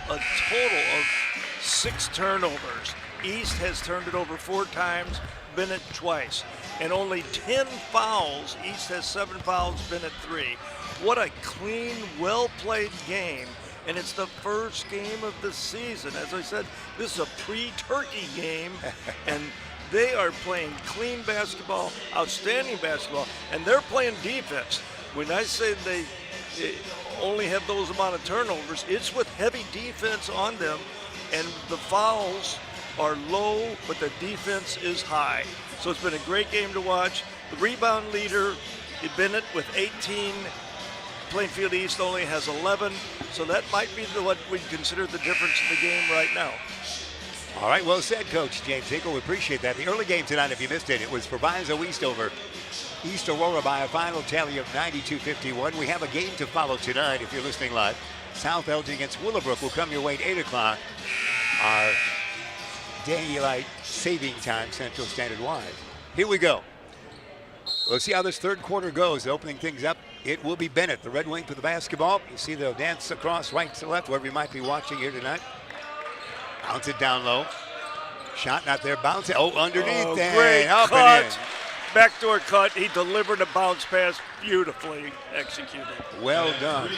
of 6 turnovers. East has turned it over 4 times, Benet twice. And only 10 fouls. East has 7 fouls, Benet 3. What a clean, well-played game. And it's the first game of the season. As I said, this is a pre-turkey game. And they are playing clean basketball, outstanding basketball, and they're playing defense. When I say they only have those amount of turnovers, it's with heavy defense on them, and the fouls are low, but the defense is high. So it's been a great game to watch. The rebound leader, Benet, with 18. Plainfield East only has 11, so that might be what we consider the difference in the game right now. All right, well said, Coach James Hinkle. We appreciate that. The early game tonight, if you missed it, it was Proviso East over East Aurora by a final tally of 92-51. We have a game to follow tonight if you're listening live. South Elgin against Willowbrook will come your way at 8 o'clock. Our daylight saving time, Central Standard wise. Here we go. We'll see how this third quarter goes. Opening things up, it will be Benet, the Red Wing, for the basketball. You see they'll dance across right to left, wherever you might be watching here tonight. Bounce it down low. Shot not there. Bounce it. Oh, underneath there. Great up cut. And in. Backdoor cut. He delivered a bounce pass, beautifully executed. Well done.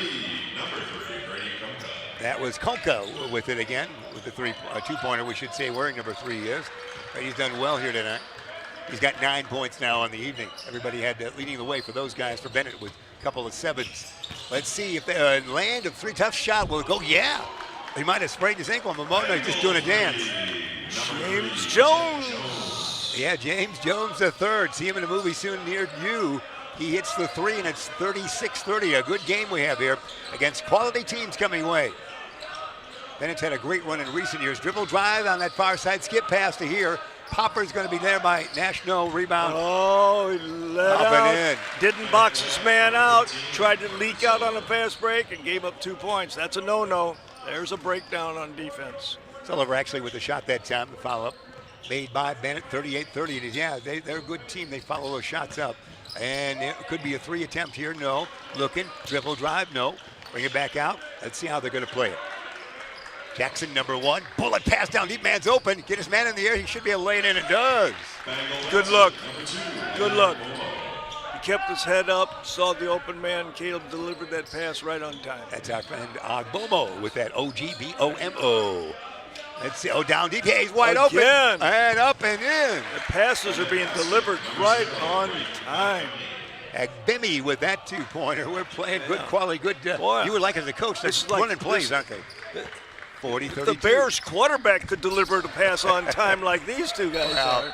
That was Konka with it again, with the two-pointer, we should say, wearing number 3 years. But he's done well here tonight. He's got 9 points now on the evening. Everybody had leading the way for those guys for Benet with a couple of 7s. Let's see if they land a 3 tough shot. Will it go? Yeah. He might have sprained his ankle. Mamona just doing a dance. James Jones. Yeah, James Jones the third. See him in a movie soon near you. He hits the 3, and it's 36-30. A good game we have here against quality teams coming away. Bennett's had a great run in recent years. Dribble drive on that far side. Skip pass to here. Popper's going to be there by National. Rebound. Oh, he let out. In. Didn't box his man out. Tried to leak out on a fast break and gave up 2 points. That's a no-no. There's a breakdown on defense. Sullivan actually with the shot that time. The follow-up made by Benet, 38-30. And yeah, they're a good team. They follow those shots up. And it could be a 3 attempt here. No. Looking. Dribble drive. No. Bring it back out. Let's see how they're going to play it. Jackson, number 1. Bullet pass down deep. Man's open. Get his man in the air. He should be able to lay it in. It does. Good look. Good look. He kept his head up, saw the open man. Caleb delivered that pass right on time. That's our friend Ogbomo with that O-G-B-O-M-O. Let's see. Oh, down deep. Yeah, he's wide open. And up and in. The passes are being delivered right on time. Agbemi with that 2-pointer. We're playing good quality, good. You would like as a coach. They're running plays, aren't they? 40-32. The Bears quarterback could deliver the pass on time like these two guys are.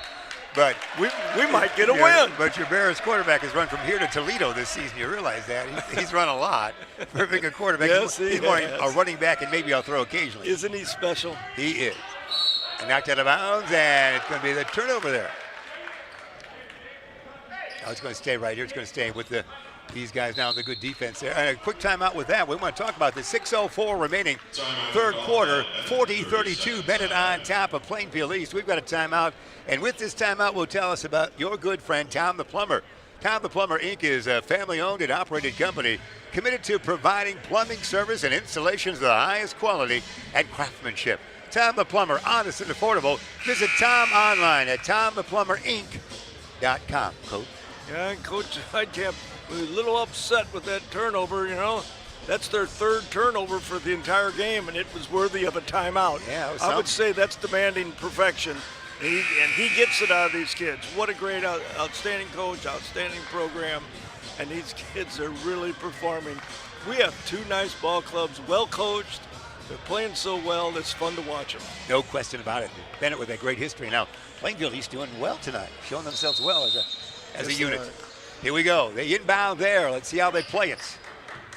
But we might get a win. But your Bears quarterback has run from here to Toledo this season. You realize that. He's run a lot. For being a quarterback, yes, he's more a running back, and maybe I'll throw occasionally. Isn't he special? He is. And knocked out of bounds, and it's going to be the turnover there. Oh, it's going to stay right here. It's going to stay with these guys now in the good defense there. And a quick timeout with that. We want to talk about the 6:04 remaining third quarter. 40-32, Benet on top of Plainfield East. We've got a timeout. And with this timeout, we'll tell us about your good friend, Tom the Plumber. Tom the Plumber, Inc. is a family-owned and operated company committed to providing plumbing service and installations of the highest quality and craftsmanship. Tom the Plumber, honest and affordable. Visit Tom online at tomtheplumber.inc.com. Coach? Yeah, Coach Heidkamp was a little upset with that turnover, you know. That's their 3rd turnover for the entire game, and it was worthy of a timeout. Yeah, I would say that's demanding perfection, and he gets it out of these kids. What a great, outstanding coach, outstanding program, and these kids are really performing. We have 2 nice ball clubs, well coached. They're playing so well, it's fun to watch them. No question about it. Benet with a great history. Now, Plainfield, he's doing well tonight, showing themselves well as a unit. Here we go. They inbound there. Let's see how they play it.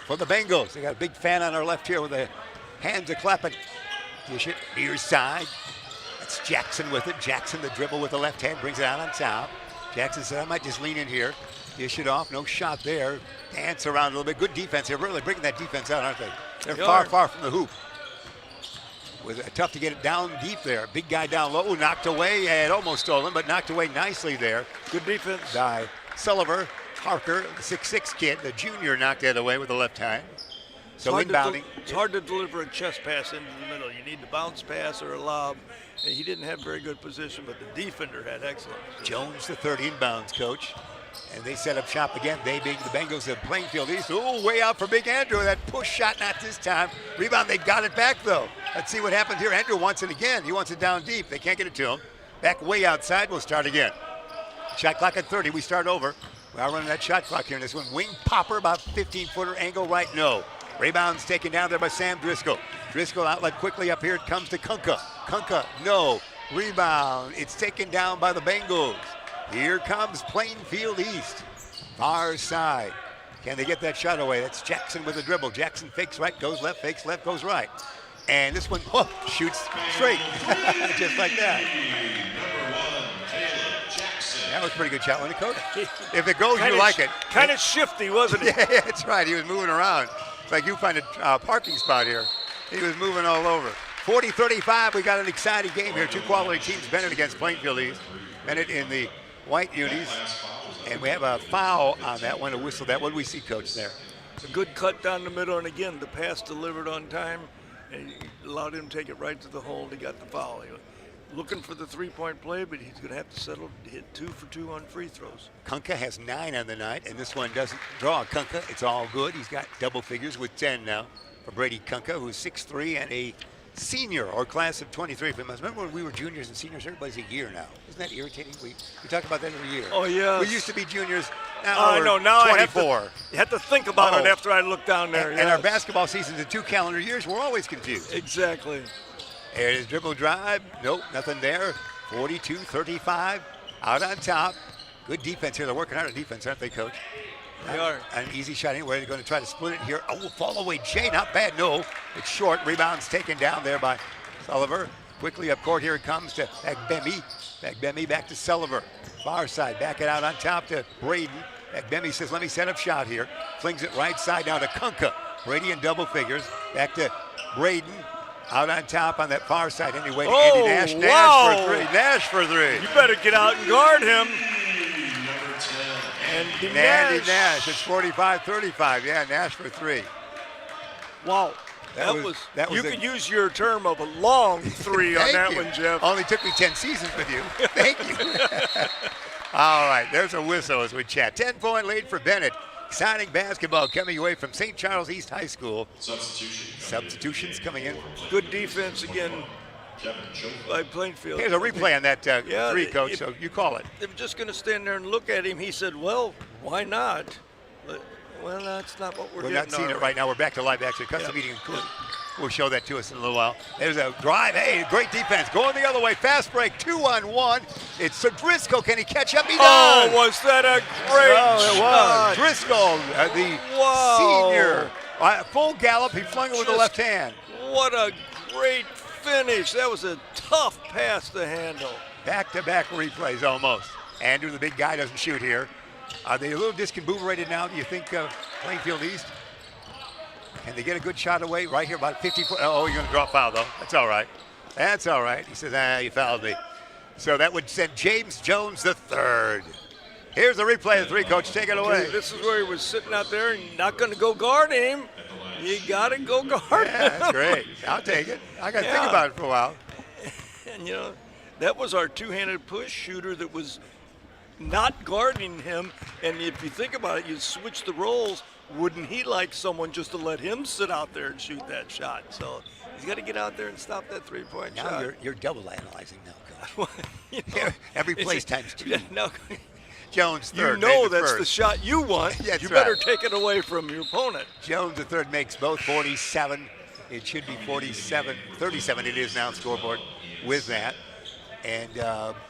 For the Bengals, they got a big fan on our left here with the hands are clapping. Dish it near side. That's Jackson with it. Jackson the dribble with the left hand, brings it out on top. Jackson said, I might just lean in here. Dish it off, no shot there. Dance around a little bit. Good defense here. Really bringing that defense out, aren't they? They're far from the hoop. Tough to get it down deep there. Big guy down low, knocked away, and almost stolen, but knocked away nicely there. Good defense. By Sullivan. Harker, the 6'6" kid, the junior, knocked that away with the left hand. So inbounding. It's hard to deliver a chest pass into the middle. You need a bounce pass or a lob. And he didn't have very good position, but the defender had excellent. Jones, the third inbounds coach. And they set up shop again. They being the Bengals of Plainfield East. Ooh, way out for Big Andrew. That push shot, not this time. Rebound, they got it back, though. Let's see what happens here. Andrew wants it again. He wants it down deep. They can't get it to him. Back way outside. We'll start again. Shot clock at 30. We start over. We are running that shot clock here in this one. Wing popper, about 15-footer, angle right, no. Rebound's taken down there by Sam Driscoll. Driscoll outlet quickly up here. It comes to Kunka. Kunka, no. Rebound. It's taken down by the Bengals. Here comes Plainfield East. Far side. Can they get that shot away? That's Jackson with a dribble. Jackson fakes right, goes left, fakes left, goes right. And this one shoots straight. Just like that. That was a pretty good shot, wasn't it, Coach? If it goes, you like it. Kind of shifty, wasn't it? Yeah, that's right. He was moving around. It's like you find a parking spot here. He was moving all over. 40-35, we got an exciting game here. Two quality teams, Benet against Plainfield East. Benet in the white unis. And we have a foul on that one, a whistle. That one we see, Coach, there. A good cut down the middle, and again, the pass delivered on time, and allowed him to take it right to the hole, and he got the foul. He was looking for the three-point play, but he's going to have to settle to hit 2 for 2 on free throws. Kunka has 9 on the night, and this one doesn't draw Kunka. It's all good. He's got double figures with 10 now for Brady Kunka, who's 6'3" and a senior, or class of 23. Remember when we were juniors and seniors? Everybody's a year now. Isn't that irritating? We talk about that every year. Oh, yeah. We used to be juniors. Now I know. Now 24. I have to think about it after I look down there. And our basketball season's in 2 calendar years. We're always confused. Exactly. There it is, dribble drive. Nope, nothing there. 42-35, out on top. Good defense here. They're working hard on defense, aren't they, Coach? They are. An easy shot anyway. They're going to try to split it here. Oh, fall away, Jay. Not bad, no. It's short. Rebound's taken down there by Sullivan. Quickly up court, here it comes to Agbemi. Agbemi back to Sullivan. Far side, back it out on top to Braden. Agbemi says, let me set up shot here. Flings it right side down to Kunka. Brady in double figures. Back to Braden. Out on top on that far side anyway. Andy Nash. Wow. Nash for 3. Nash for 3. You better get out and guard him. Andy Nash. It's 45-35. Yeah, Nash for 3. Wow. That was you could use your term of a long 3 on that one, Jeff. Only took me 10 seasons with you. Thank you. All right, there's a whistle as we chat. 10-point lead for Benet. Exciting basketball coming away from St. Charles East High School. Substitutions coming in. Good defense again by Plainfield. Here's a replay on that 3, Coach, so you call it. They were just going to stand there and look at him. He said, well, why not? But, well, that's not what we're not seeing it right now. We're back to live action. Custom Heating and Cooling will show that to us in a little while. There's a drive. Hey, great defense. Going the other way. Fast break. 2-on-1. It's Driscoll. Can he catch up? He does. Oh, was that a great shot? It was. Driscoll, the senior. Full gallop. He flung it with the left hand. What a great finish. That was a tough pass to handle. Back-to-back replays almost. Andrew, the big guy, doesn't shoot here. Are they a little discombobulated now, do you think, Plainfield East? Can they get a good shot away right here, about 50 foot? Oh, you're going to draw a foul, though. That's all right. That's all right. He says, you fouled me. So that would send James Jones the third. Here's the replay of 3, Coach. Take it away. This is where he was sitting out there and not going to go guard him. You got to go guard him. Yeah, that's great. I'll take it. I got to think about it for a while. And, that was our two-handed push shooter that was not guarding him. And if you think about it, you switch the roles. Wouldn't he like someone just to let him sit out there and shoot that shot? So he's got to get out there and stop that three-point shot. Now you're double analyzing now, Coach. Every place times 2. No, Jones third. That's the shot you want. That's you better take it away from your opponent. Jones the third makes both 47. It should be 47, 37 it is now scoreboard with that. And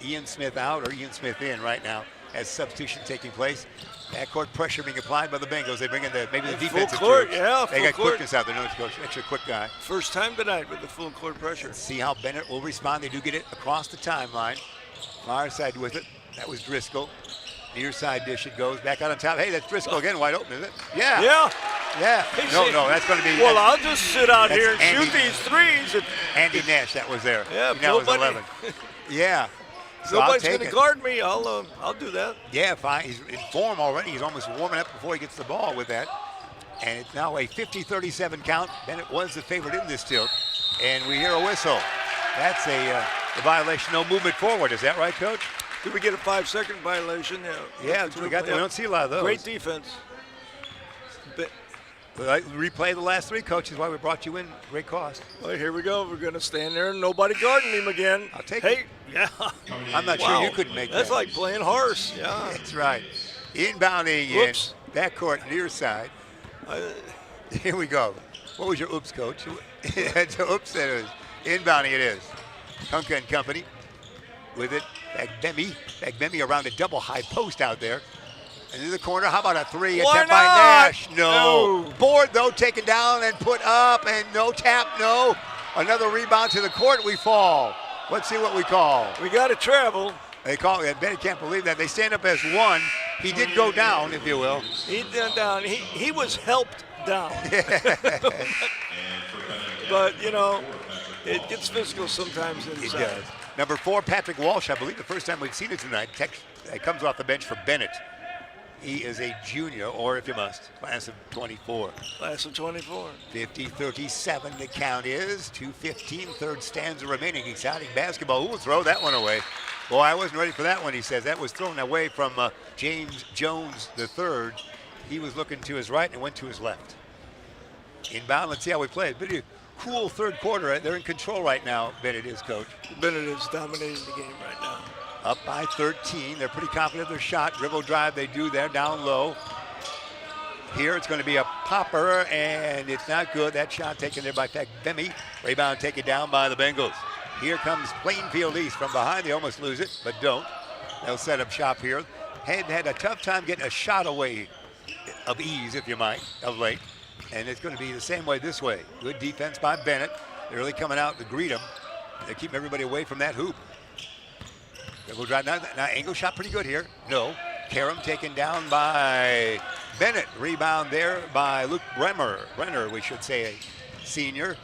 Ian Smith out or Ian Smith in right now as substitution taking place. Backcourt pressure being applied by the Bengals. They bring in maybe the Full defensive court, troops. yeah, They full got court. quickness out there. No extra quick guy. First time tonight with the full court pressure. Let's see how Benet will respond. They do get it across the timeline. Far side with it. That was Driscoll. Near side dish it goes. Back out on top. Hey, that's Driscoll again, wide open, is it? Yeah. Yeah. Yeah. No, that's going to be. Well, I'll just sit out that's here and Andy- shoot these threes. Andy Nash, that was there. Yeah, Now it was nobody- 11. Yeah. So Nobody's I'll going take to it. guard me. I'll do that. Yeah, fine. He's in form already. He's almost warming up before he gets the ball with that. And it's now a 50-37 count. Benet was the favorite in this tilt. And we hear a whistle. That's a violation. No movement forward. Is that right, Coach? Did we get a 5-second violation? Yeah, that's what we got there. We don't see a lot of those. Great defense. Replay the last three, Coach, is why we brought you in. Great cost. Well, here we go. We're going to stand there and nobody guarding him again. I'll take it. Yeah. I'm not sure you couldn't make That's that. like playing horse. Yeah. That's right. Inbounding in backcourt near side. Here we go. What was your oops, Coach? It's a oops, that is. Inbounding it is. Kunka and company with it. Bagbemi around a double high post out there. And in the corner, how about a three? Why Attempt by not? Nash. No. Board, though, taken down and put up, and no tap, no. Another rebound to the court, we fall. Let's see what we call. We got to travel. They call it. Benet can't believe that. They stand up as one. He did go down, if you will. He went down. He was helped down. But, you know, it gets physical sometimes inside. It does. Number 4, Patrick Walsh, I believe the first time we've seen it tonight. Comes off the bench for Benet. He is a junior, or if you must, class of 24. Class of 24. 50-37 the count is. 2:15, third stanza remaining. Exciting basketball. Who will throw that one away? Boy, I wasn't ready for that one, he says. That was thrown away from James Jones III. He was looking to his right and went to his left. Inbound, let's see how we play. Pretty cool third quarter. They're in control right now, Benet is, Coach. Benet is dominating the game right now. Up by 13. They're pretty confident of their shot. Dribble drive, they do there, down low. Here it's going to be a popper, and it's not good. That shot taken there by Bagbemi. Rebound taken down by the Bengals. Here comes Plainfield East from behind. They almost lose it, but don't. They'll set up shop here. Had a tough time getting a shot away of ease, if you might, of late. And it's going to be the same way this way. Good defense by Benet. They're really coming out to greet him. They keep everybody away from that hoop. Dribble drive. Now angle shot pretty good here. No. Karam taken down by Benet. Rebound there by Luke Brenner, we should say, a senior.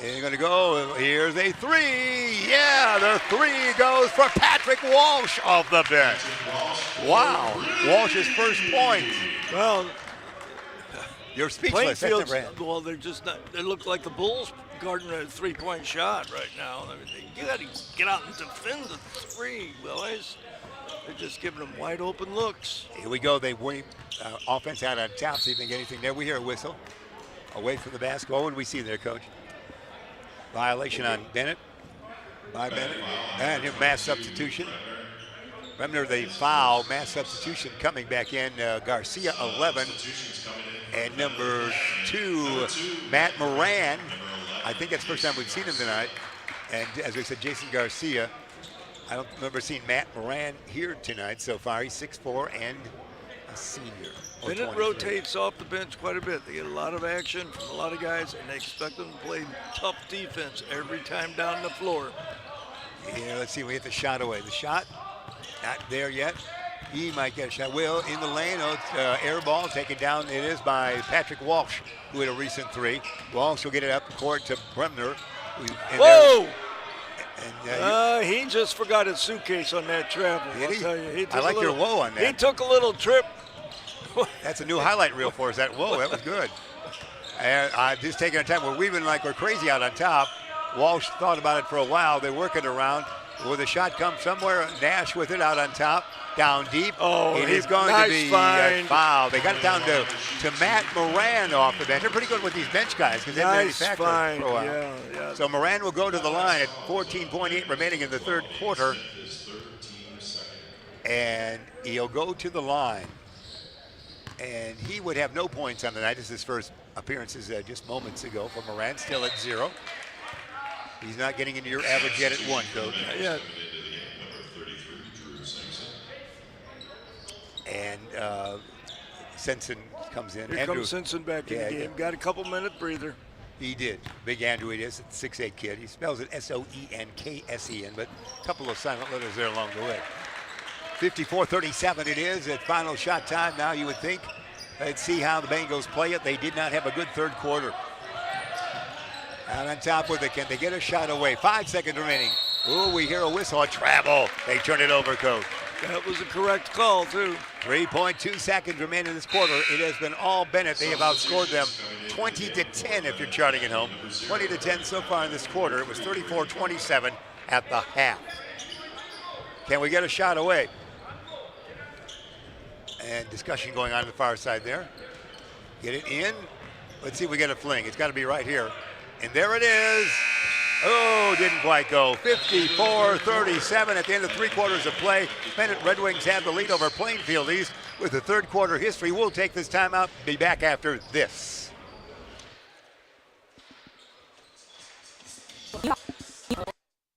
And they're going to go. Here's a three. Yeah, the three goes for Patrick Walsh off the bench. Wow. Walsh's first point. Well, you're speechless. Plainfield's, well, they're just not. They look like the Bulls guarding a three-point shot right now. I mean, you got to get out and defend the three, boys. They're just giving them wide open looks. Here we go. They win offense out on top. See if they get anything there. We hear a whistle away from the basketball. What do we see there, Coach? Violation on Benet. By Benet. And mass substitution. Remember the foul, mass substitution coming back in. Garcia, 11. And number 2, Matt Moran. I think that's the first time we've seen him tonight. And as we said, Jason Garcia. I don't remember seeing Matt Moran here tonight so far. He's 6'4" and a senior. Benet rotates off the bench quite a bit. They get a lot of action from a lot of guys, and they expect them to play tough defense every time down the floor. Yeah, let's see. We hit the shot away. The shot, not there yet. He might get a shot. Will in the lane. Oh, it's air ball taken down. It is by Patrick Walsh, who had a recent three. Walsh will get it up court to Bremner. Whoa! He just forgot his suitcase on that travel. Did he? I'll tell you, I like your whoa on that. He took a little trip. That's a new highlight reel for us. That whoa, that was good. And just taking our time. We're weaving like we're crazy out on top. Walsh thought about it for a while. They're working around. Will the shot come somewhere? Nash with it out on top. Down deep. Oh, it is going to be a foul. They got it down to Matt Moran off the bench. They're pretty good with these bench guys because they've been manufactured for a while. Yeah. So Moran will go to the line at 14.8 remaining in the third quarter. And he'll go to the line. And he would have no points on the night. This is his first appearances just moments ago for Moran, still at 0. He's not getting into your average yet at 1, Coach. Yeah. And Sensen comes in. Here Andrew, comes Sensen back in the game. Got a couple-minute breather. He did. Big Andrew it is, 6'8" kid. He spells it S-O-E-N-K-S-E-N, but a couple of silent letters there along the way. 54-37 it is at final shot time. Now you would think, let's see how the Bengals play it. They did not have a good third quarter. Out on top with it, can they get a shot away? 5 seconds remaining. Ooh, we hear a whistle, a travel. They turn it over, Coach. That was a correct call, too. 3.2 seconds remaining in this quarter. It has been all Benet. They have outscored them 20-10 if you're charting at home. 20-10 so far in this quarter. It was 34-27 at the half. Can we get a shot away? And discussion going on the far side there. Get it in. Let's see if we get a fling. It's got to be right here. And there it is. Oh, didn't quite go. 54-37 at the end of 3 quarters of play. Benet Red Wings have the lead over Plainfield East with the third quarter history. We'll take this timeout. Be back after this.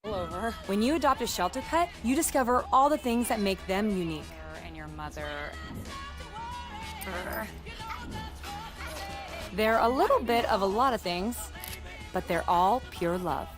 Over. When you adopt a shelter pet, you discover all the things that make them unique. And your mother. They're a little bit of a lot of things, but they're all pure love.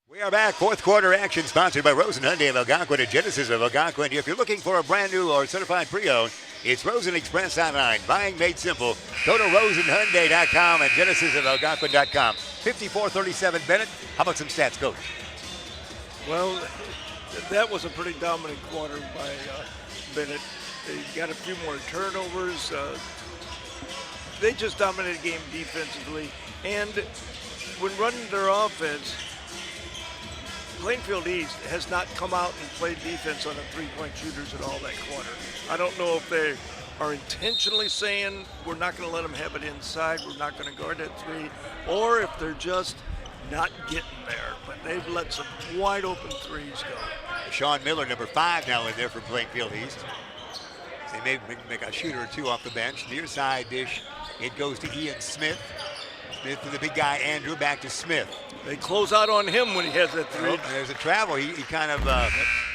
We are back. Fourth quarter action sponsored by Rosen Hyundai of Algonquin and Genesis of Algonquin. If you're looking for a brand new or certified pre-owned, it's Rosen Express online. Buying made simple. Go to rosenhyundai.com and genesisofalgonquin.com. 54-37 Benet. How about some stats, Coach? Well, that was a pretty dominant quarter by Benet. They got a few more turnovers. They just dominated the game defensively. And when running their offense, Plainfield East has not come out and played defense on the three-point shooters at all that quarter. I don't know if they are intentionally saying we're not going to let them have it inside, we're not going to guard that three, or if they're just not getting there. But they've let some wide-open threes go. Sean Miller, number 5 now in there for Plainfield East. They may make a shooter or two off the bench. Near side dish, it goes to Ian Smith. Smith to the big guy, Andrew, back to Smith. They close out on him when he has that three. Oh, there's a travel. He kind of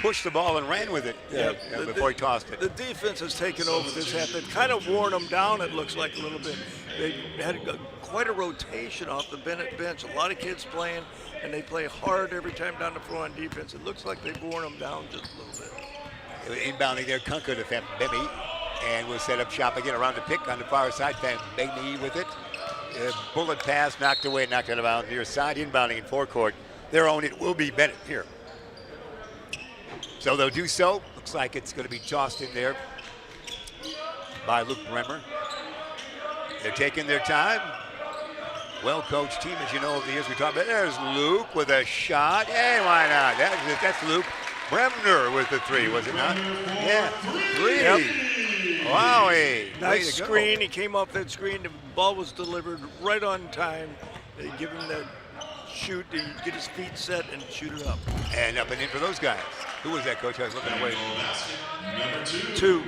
pushed the ball and ran with it before he tossed it. The defense has taken over this half. They've kind of worn them down, it looks like, a little bit. They had quite a rotation off the Benet bench. A lot of kids playing, and they play hard every time down the floor on defense. It looks like they've worn them down just a little bit. Inbounding there, Kunker to Fembemi, and will set up shop again around the pick on the far side. Fembemi with it. Bullet pass knocked away, knocked out of bounds near side, inbounding in forecourt. Their own, it will be Benet here. So they'll do so. Looks like it's going to be tossed in there by Luke Bremer. They're taking their time. Well-coached team, as you know, over the years we talked about. There's Luke with a shot. Hey, why not? That's Luke Bremner with the three, was it not? Yeah, 3. Yep. Wowie. Nice screen. He came off that screen. The ball was delivered right on time. They give him that shoot. He get his feet set and shoot it up. And up and in for those guys. Who was that, Coach? I was looking away. Number 2.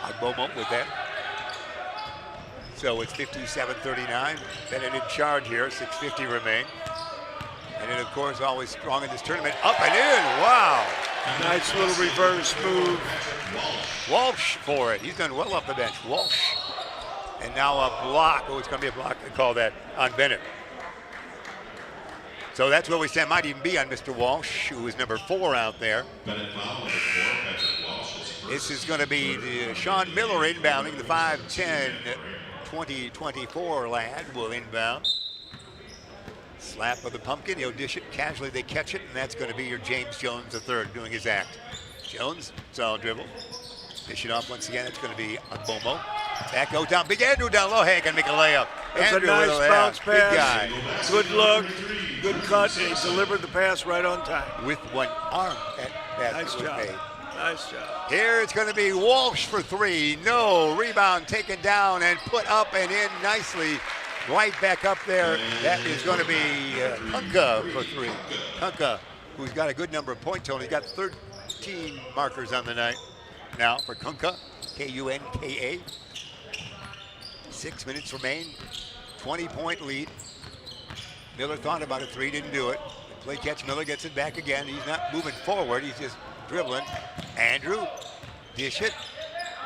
Agbomo with that. So it's 57-39. Benet in charge here. 6:50 remain. And then, of course, always strong in this tournament. Up and in. Wow. Nice little reverse move. Walsh for it. He's done well off the bench. Walsh. And now a block. Oh, it's going to be a block. They call that on Benet. So that's where we stand. Might even be on Mr. Walsh, who is number 4 out there. This is going to be the Sean Miller inbounding. The 5'10", 2024 lad will inbound. Slap of the pumpkin, he'll dish it casually, they catch it, and that's going to be your James Jones III doing his act. Jones, solid dribble. Dish it off once again, it's going to be Agbomo. That goes down, big Andrew down low, hey, can make a layup. That's Andrew a nice with a bounce big pass. guy. Good look, good cut, and he delivered the pass right on time. With one arm, that Nice was job. made. Nice job. Here it's going to be Walsh for three. No. Rebound taken down and put up and in nicely. Right back up there. That is going to be Kunka for three. Kunka, who's got a good number of point total. He's got 13 markers on the night now for Kunka. Kunka. 6 minutes remain. 20-point lead. Miller thought about a three, didn't do it. Play catch, Miller gets it back again. He's not moving forward, he's just dribbling. Andrew, dish it.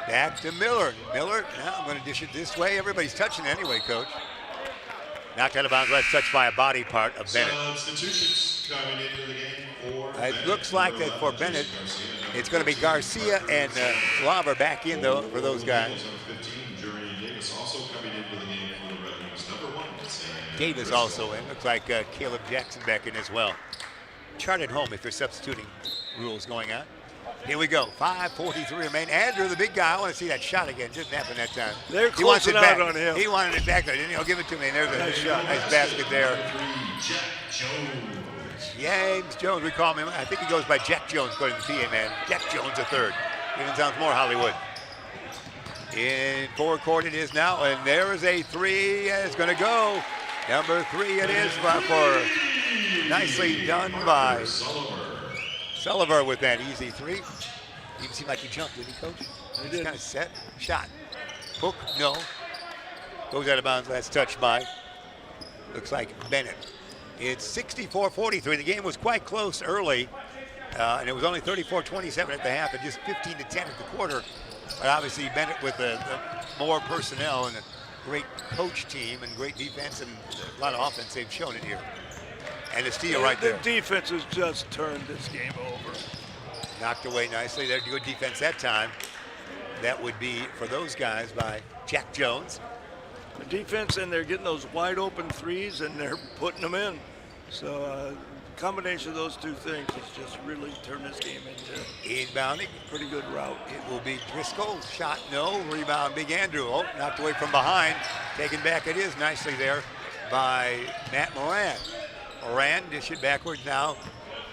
Back to Miller. Miller, now I'm going to dish it this way. Everybody's touching anyway, Coach. Knocked out of bounds, last touched by a body part of Benet. Substitutions coming into the game for It looks like that for Benet, it's going to be Garcia and Slaver back in, though, for those guys. Davis also in. Looks like Caleb Jackson back in as well. Chart at home if there's substituting rules going on. Here we go. 5:43 remain. Andrew, the big guy. I want to see that shot again. Didn't happen that time. They're he wants it closing back. out on him. He wanted it back there. Didn't he? He'll give it to me. And there's a Nice shot. nice basket there. James Jones. We call him. I think he goes by Jack Jones, according to the PA man. Jack Jones the third. Even sounds more Hollywood. In forecourt it is now, and there is a three. It's going to go. Number three it is for nicely done by Sullivan with that easy three. Didn't seem like he jumped, did he, Coach? He just kind of set. Shot. Hook, no. Goes out of bounds, last touch by, looks like Benet. It's 64-43. The game was quite close early, and it was only 34-27 at the half and just 15-10 at the quarter. But obviously Benet with the more personnel and a great coach team and great defense and a lot of offense, they've shown it here. And the steal right there. The defense has just turned this game over. Knocked away nicely. They're good defense that time. That would be for those guys by Jack Jones. The defense, and they're getting those wide open threes and they're putting them in. So combination of those two things has just really turned this game into inbounding. Pretty good route. It will be Driscoll. Shot no. Rebound Big Andrew. Oh, knocked away from behind. Taken back it is nicely there by Matt Moran. Moran dish it backwards now.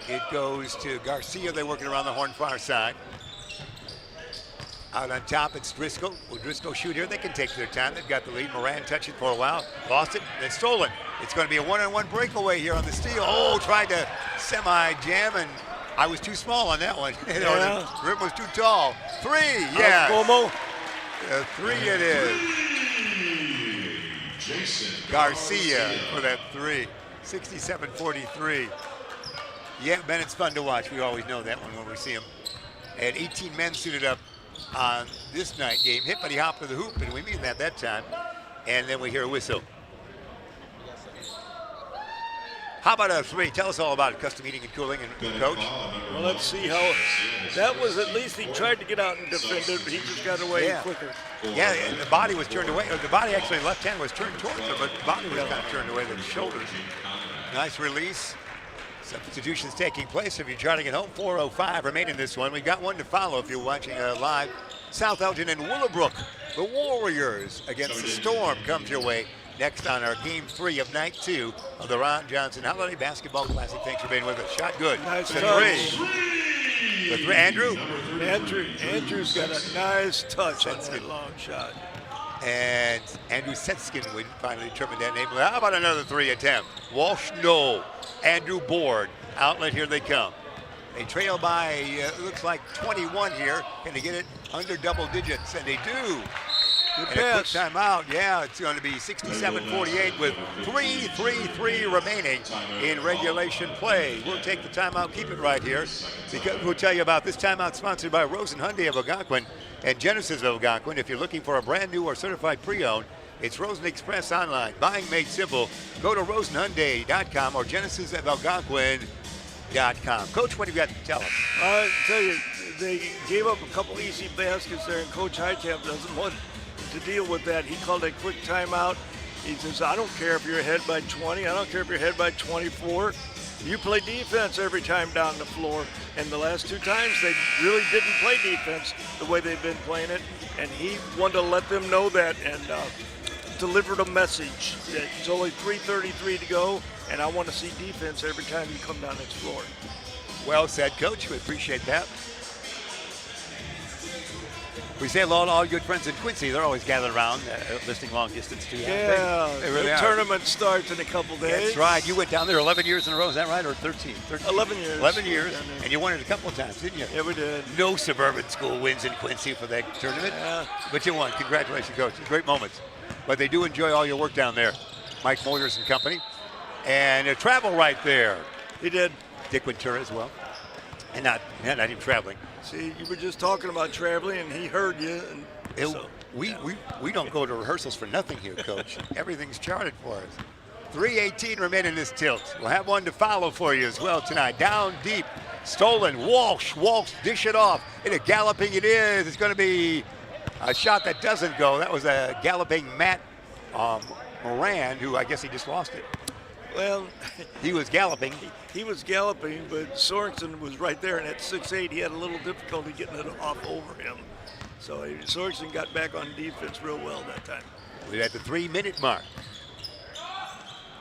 It goes to Garcia. They're working around the horn far side. Out on top, it's Driscoll. Will Driscoll shoot here? They can take their time. They've got the lead. Moran touched it for a while. Lost it. Then stolen. It's going to be a one-on-one breakaway here on the steal. Oh, tried to semi-jam, and I was too small on that one. Yeah. The rim was too tall. Three, yeah. Three it is. Garcia for that three. 67-43. Yeah, Bennett's fun to watch. We always know that one when we see him. And 18 men suited up on this night game. Hit, but he hopped to the hoop, and we mean that time. And then we hear a whistle. How about a three? Tell us all about it, custom heating and cooling, and Coach. Well, let's see how that was. At least he tried to get out and defend it, but he just got away quicker. Yeah, and the body was turned away. The body actually, left hand was turned towards him, but the body was kind of turned away, the shoulders. Nice release. Substitutions taking place. If you're charting at home, 4:05 remaining this one. We've got one to follow if you're watching live. South Elgin and Willowbrook. The Warriors against the Storm comes your way next on our Game 3 of Night 2 of the Ron Johnson Holiday Basketball Classic. Thanks for being with us. Shot good. Nice the touch. three. The three. Andrew's got a nice touch on that long shot. And Andrew Setskin would finally determine that name. How about another three attempt? Walsh, no. Andrew Board. Outlet, here they come. They trail by, looks like 21 here. Can they get it under double digits? And they do. Good and a quick pass. timeout. Yeah, it's going to be 67-48 with 3:33 remaining in regulation play. We'll take the timeout, keep it right here, because we'll tell you about this timeout sponsored by Rosen Hyundai of Algonquin and Genesis of Algonquin. If you're looking for a brand new or certified pre-owned, it's Rosen Express online. Buying made simple. Go to rosenhyundai.com or genesisofalgonquin.com. Coach, what have you got to tell us? I tell you, they gave up a couple easy baskets there, and Coach Heitkamp doesn't want to deal with that. He called a quick timeout. He says, I don't care if you're ahead by 20. I don't care if you're ahead by 24. You play defense every time down the floor. And the last two times, they really didn't play defense the way they've been playing it. And he wanted to let them know that and delivered a message that it's only 3:33 to go, and I want to see defense every time you come down this floor. Well said, Coach. We appreciate that. We say hello to all your good friends in Quincy. They're always gathered around, listening long distance to you. Yeah, they really the are. tournament starts in a couple days. That's right. You went down there 11 years in a row. Is that right? Or 13? 11 years. 11 years. And you won it a couple of times, didn't you? Yeah, we did. No suburban school wins in Quincy for that tournament. Yeah. But you won. Congratulations, Coach. Great moments. But they do enjoy all your work down there. Mike Moyers and company. And travel right there. He did. Dick Ventura as well. And not even traveling. See, you were just talking about traveling, and he heard you. And we don't go to rehearsals for nothing here, Coach. Everything's charted for us. 3:18 remain in this tilt. We'll have one to follow for you as well tonight. Down deep, stolen. Walsh dish it off. And a galloping it is. It's going to be a shot that doesn't go. That was a galloping Matt Moran, who I guess he just lost it. Well, he was galloping. He was galloping, but Sorensen was right there, and at 6'8", he had a little difficulty getting it off over him. So Sorensen got back on defense real well that time. We're at the 3-minute mark.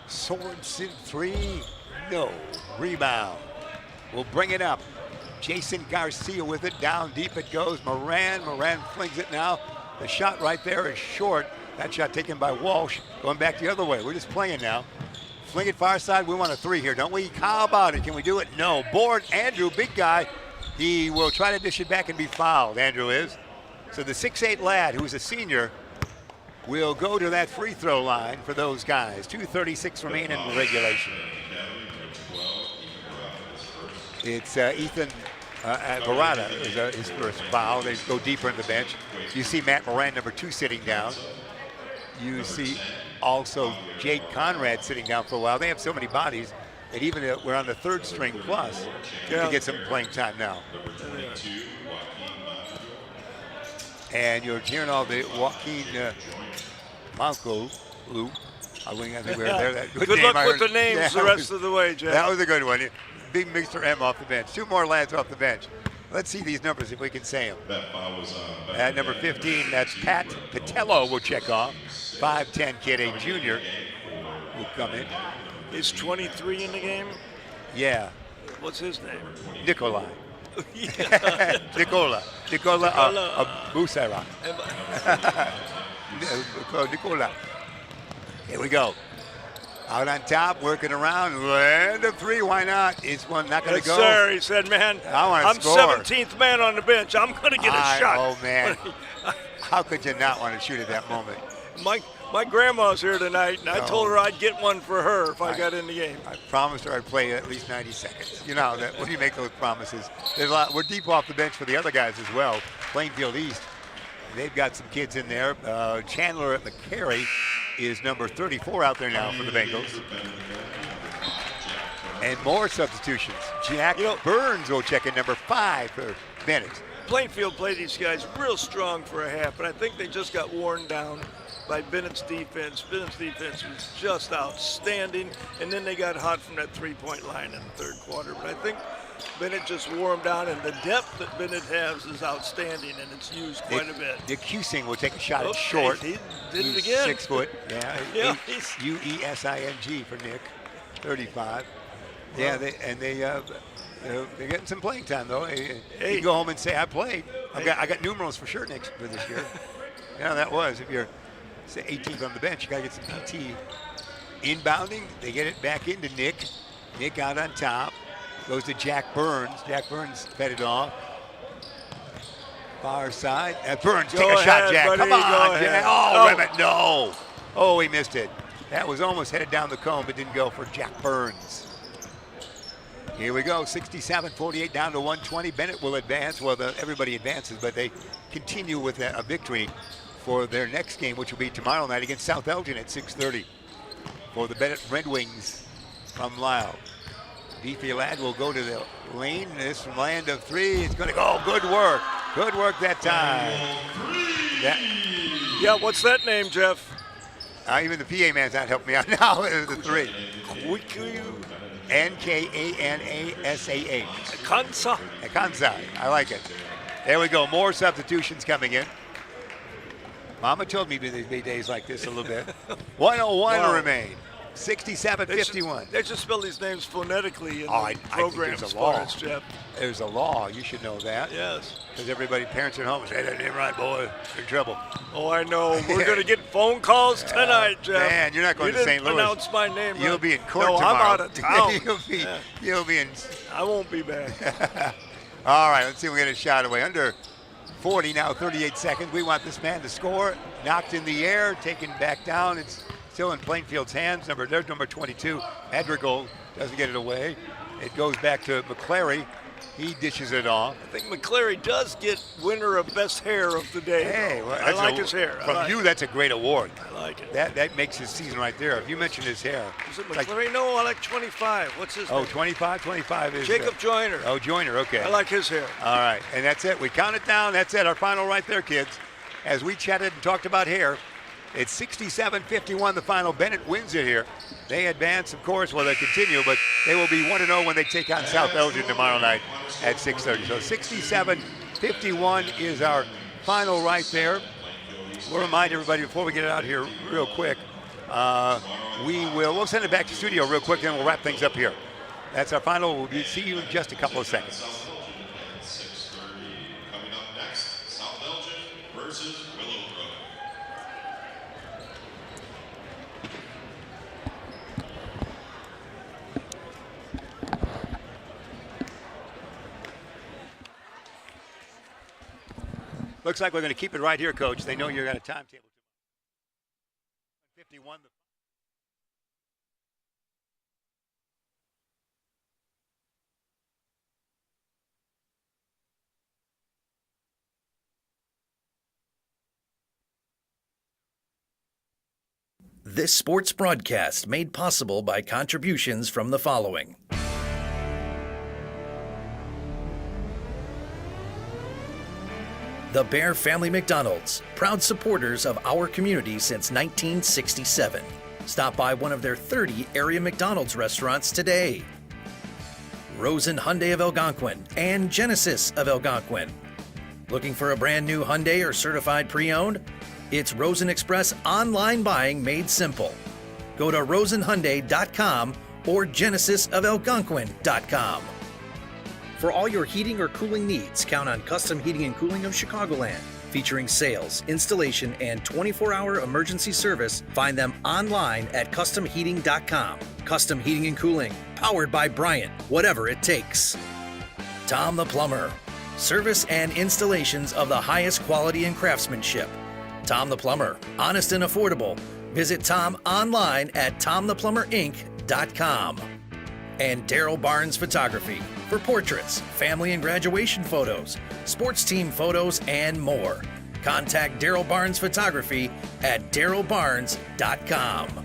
Sorensen 3, no. Rebound. We'll bring it up. Jason Garcia with it. Down deep it goes. Moran flings it now. The shot right there is short. That shot taken by Walsh. Going back the other way. We're just playing now. Fling it far side. We want a 3 here, don't we? How about it? Can we do it? No. Board. Andrew, big guy. He will try to dish it back and be fouled. Andrew is. So the 6'8" lad, who's a senior, will go to that free throw line for those guys. 2:36 remain in regulation. It's Ethan Barada is his first foul. They go deeper in the bench. You see Matt Moran, number 2, sitting down. You see also Jake Conrad sitting down for a while. They have so many bodies that even we're on the 3rd string plus to get some playing time now. And you're hearing all the Joaquin Manco, Lou. I think we're there. Good luck with the names the rest of the way, Jeff. That was a good one. Big Mr. M off the bench. 2 more lads off the bench. Let's see these numbers if we can say them. At number 15, that's Pat Patello will check off. 5'10" kid, a junior, will come in. Is 23 in the game? Yeah. What's his name? Nikolai. Nicola Busera. Nicola. Here we go. Out on top, working around, land of 3, why not? Is one not going to go? Yes, sir. He said, man, I'm score. 17th man on the bench. I'm going to get a shot. Oh, man. How could you not want to shoot at that moment? My grandma's here tonight, and I told her I'd get one for her if I got in the game. I promised her I'd play at least 90 seconds. You know, that when you make those promises. There's a lot. We're deep off the bench for the other guys as well. Plainfield East, they've got some kids in there. Chandler at McCary is number 34 out there now for the Bengals. And more substitutions. Jack Burns will check in number 5 for Benet. Plainfield played these guys real strong for a half, but I think they just got worn down by Bennett's defense. Bennett's defense was just outstanding, and then they got hot from that 3-point line in the 3rd quarter. But I think Benet just wore them down, and the depth that Benet has is outstanding, and it's used quite a bit. Nick Husing will take a shot at short. He did it again. 6 foot. Yeah, Uesing for Nick, 35. Yeah, they're getting some playing time though. You can go home and say I played. I got numerals for sure next for this year. Yeah, that was if you're say 18th on the bench, you got to get some PT. Inbounding, they get it back into Nick. Nick out on top. Goes to Jack Burns. Jack Burns fed it off. Far side. Burns, take a shot, Jack. Buddy, come on, Jack. Oh, wait a minute. No. Oh, he missed it. That was almost headed down the cone, but didn't go for Jack Burns. Here we go, 67-48 down to 120. Benet will advance. Well, everybody advances, but they continue with a victory for their next game, which will be tomorrow night against South Elgin at 6:30 for the Benet Red Wings from Lyle. Beefy lad will go to the lane. This from land of 3. It's going to go. Good work. Good work that time. Yeah, what's that name, Jeff? Even the PA man's not helping me out now. It was the 3. Nkanasah. Kansa. I like it. There we go. More substitutions coming in. Mama told me there'd be days like this a little bit. 101 remain. 67-51. They should spell these names phonetically in I the think programs, there's a law. Jeff. There's a law. You should know that. Yes. Because everybody, parents at home, say, that ain't right, boy. You're in trouble. Oh, I know. We're going to get phone calls tonight, Jeff. Man, you're not going to St. Louis. You didn't pronounce my name right. You'll be in court no, tomorrow. I'm out of town. You'll be in. I won't be back. All right, let's see if we get a shot away. Under 40 now, 38 seconds. We want this man to score. Knocked in the air, taken back down. It's still in Plainfield's hands. There's number 22. Madrigal doesn't get it away. It goes back to McClary. He dishes it off. I think McClary does get winner of best hair of the day. Hey, well, I like his hair. From you, that's a great award. I like it. That makes his season right there. If you mention his hair. Is it McClary? No, I like 25. What's his name? 25? 25 is... Jacob Joyner. Oh, Joyner, okay. I like his hair. All right, and that's it. We count it down. That's it. Our final right there, kids. As we chatted and talked about hair, it's 67-51, the final. Benet wins it here. They advance, of course, well, they continue, but they will be 1-0 when they take on South Elgin tomorrow night at 6:30. So 67-51 is our final right there. We'll remind everybody before we get it out here real quick, we'll send it back to studio real quick, then we'll wrap things up here. That's our final. We'll see you in just a couple of seconds. 6:30. Coming up next, South Elgin versus Willowbrook. Looks like we're going to keep it right here, Coach. They know you're at a timetable. 51. This sports broadcast made possible by contributions from the following. The Bear Family McDonald's, proud supporters of our community since 1967. Stop by one of their 30 area McDonald's restaurants today. Rosen Hyundai of Algonquin and Genesis of Algonquin. Looking for a brand new Hyundai or certified pre-owned? It's Rosen Express online buying made simple. Go to rosenhyundai.com or genesisofelgonquin.com. For all your heating or cooling needs, count on Custom Heating and Cooling of Chicagoland. Featuring sales, installation, and 24-hour emergency service, find them online at customheating.com. Custom Heating and Cooling, powered by Bryant, whatever it takes. Tom the Plumber, service and installations of the highest quality and craftsmanship. Tom the Plumber, honest and affordable. Visit Tom online at tomtheplumberinc.com. And Daryl Barnes Photography for portraits, family and graduation photos, sports team photos, and more. Contact Daryl Barnes Photography at darylbarnes.com.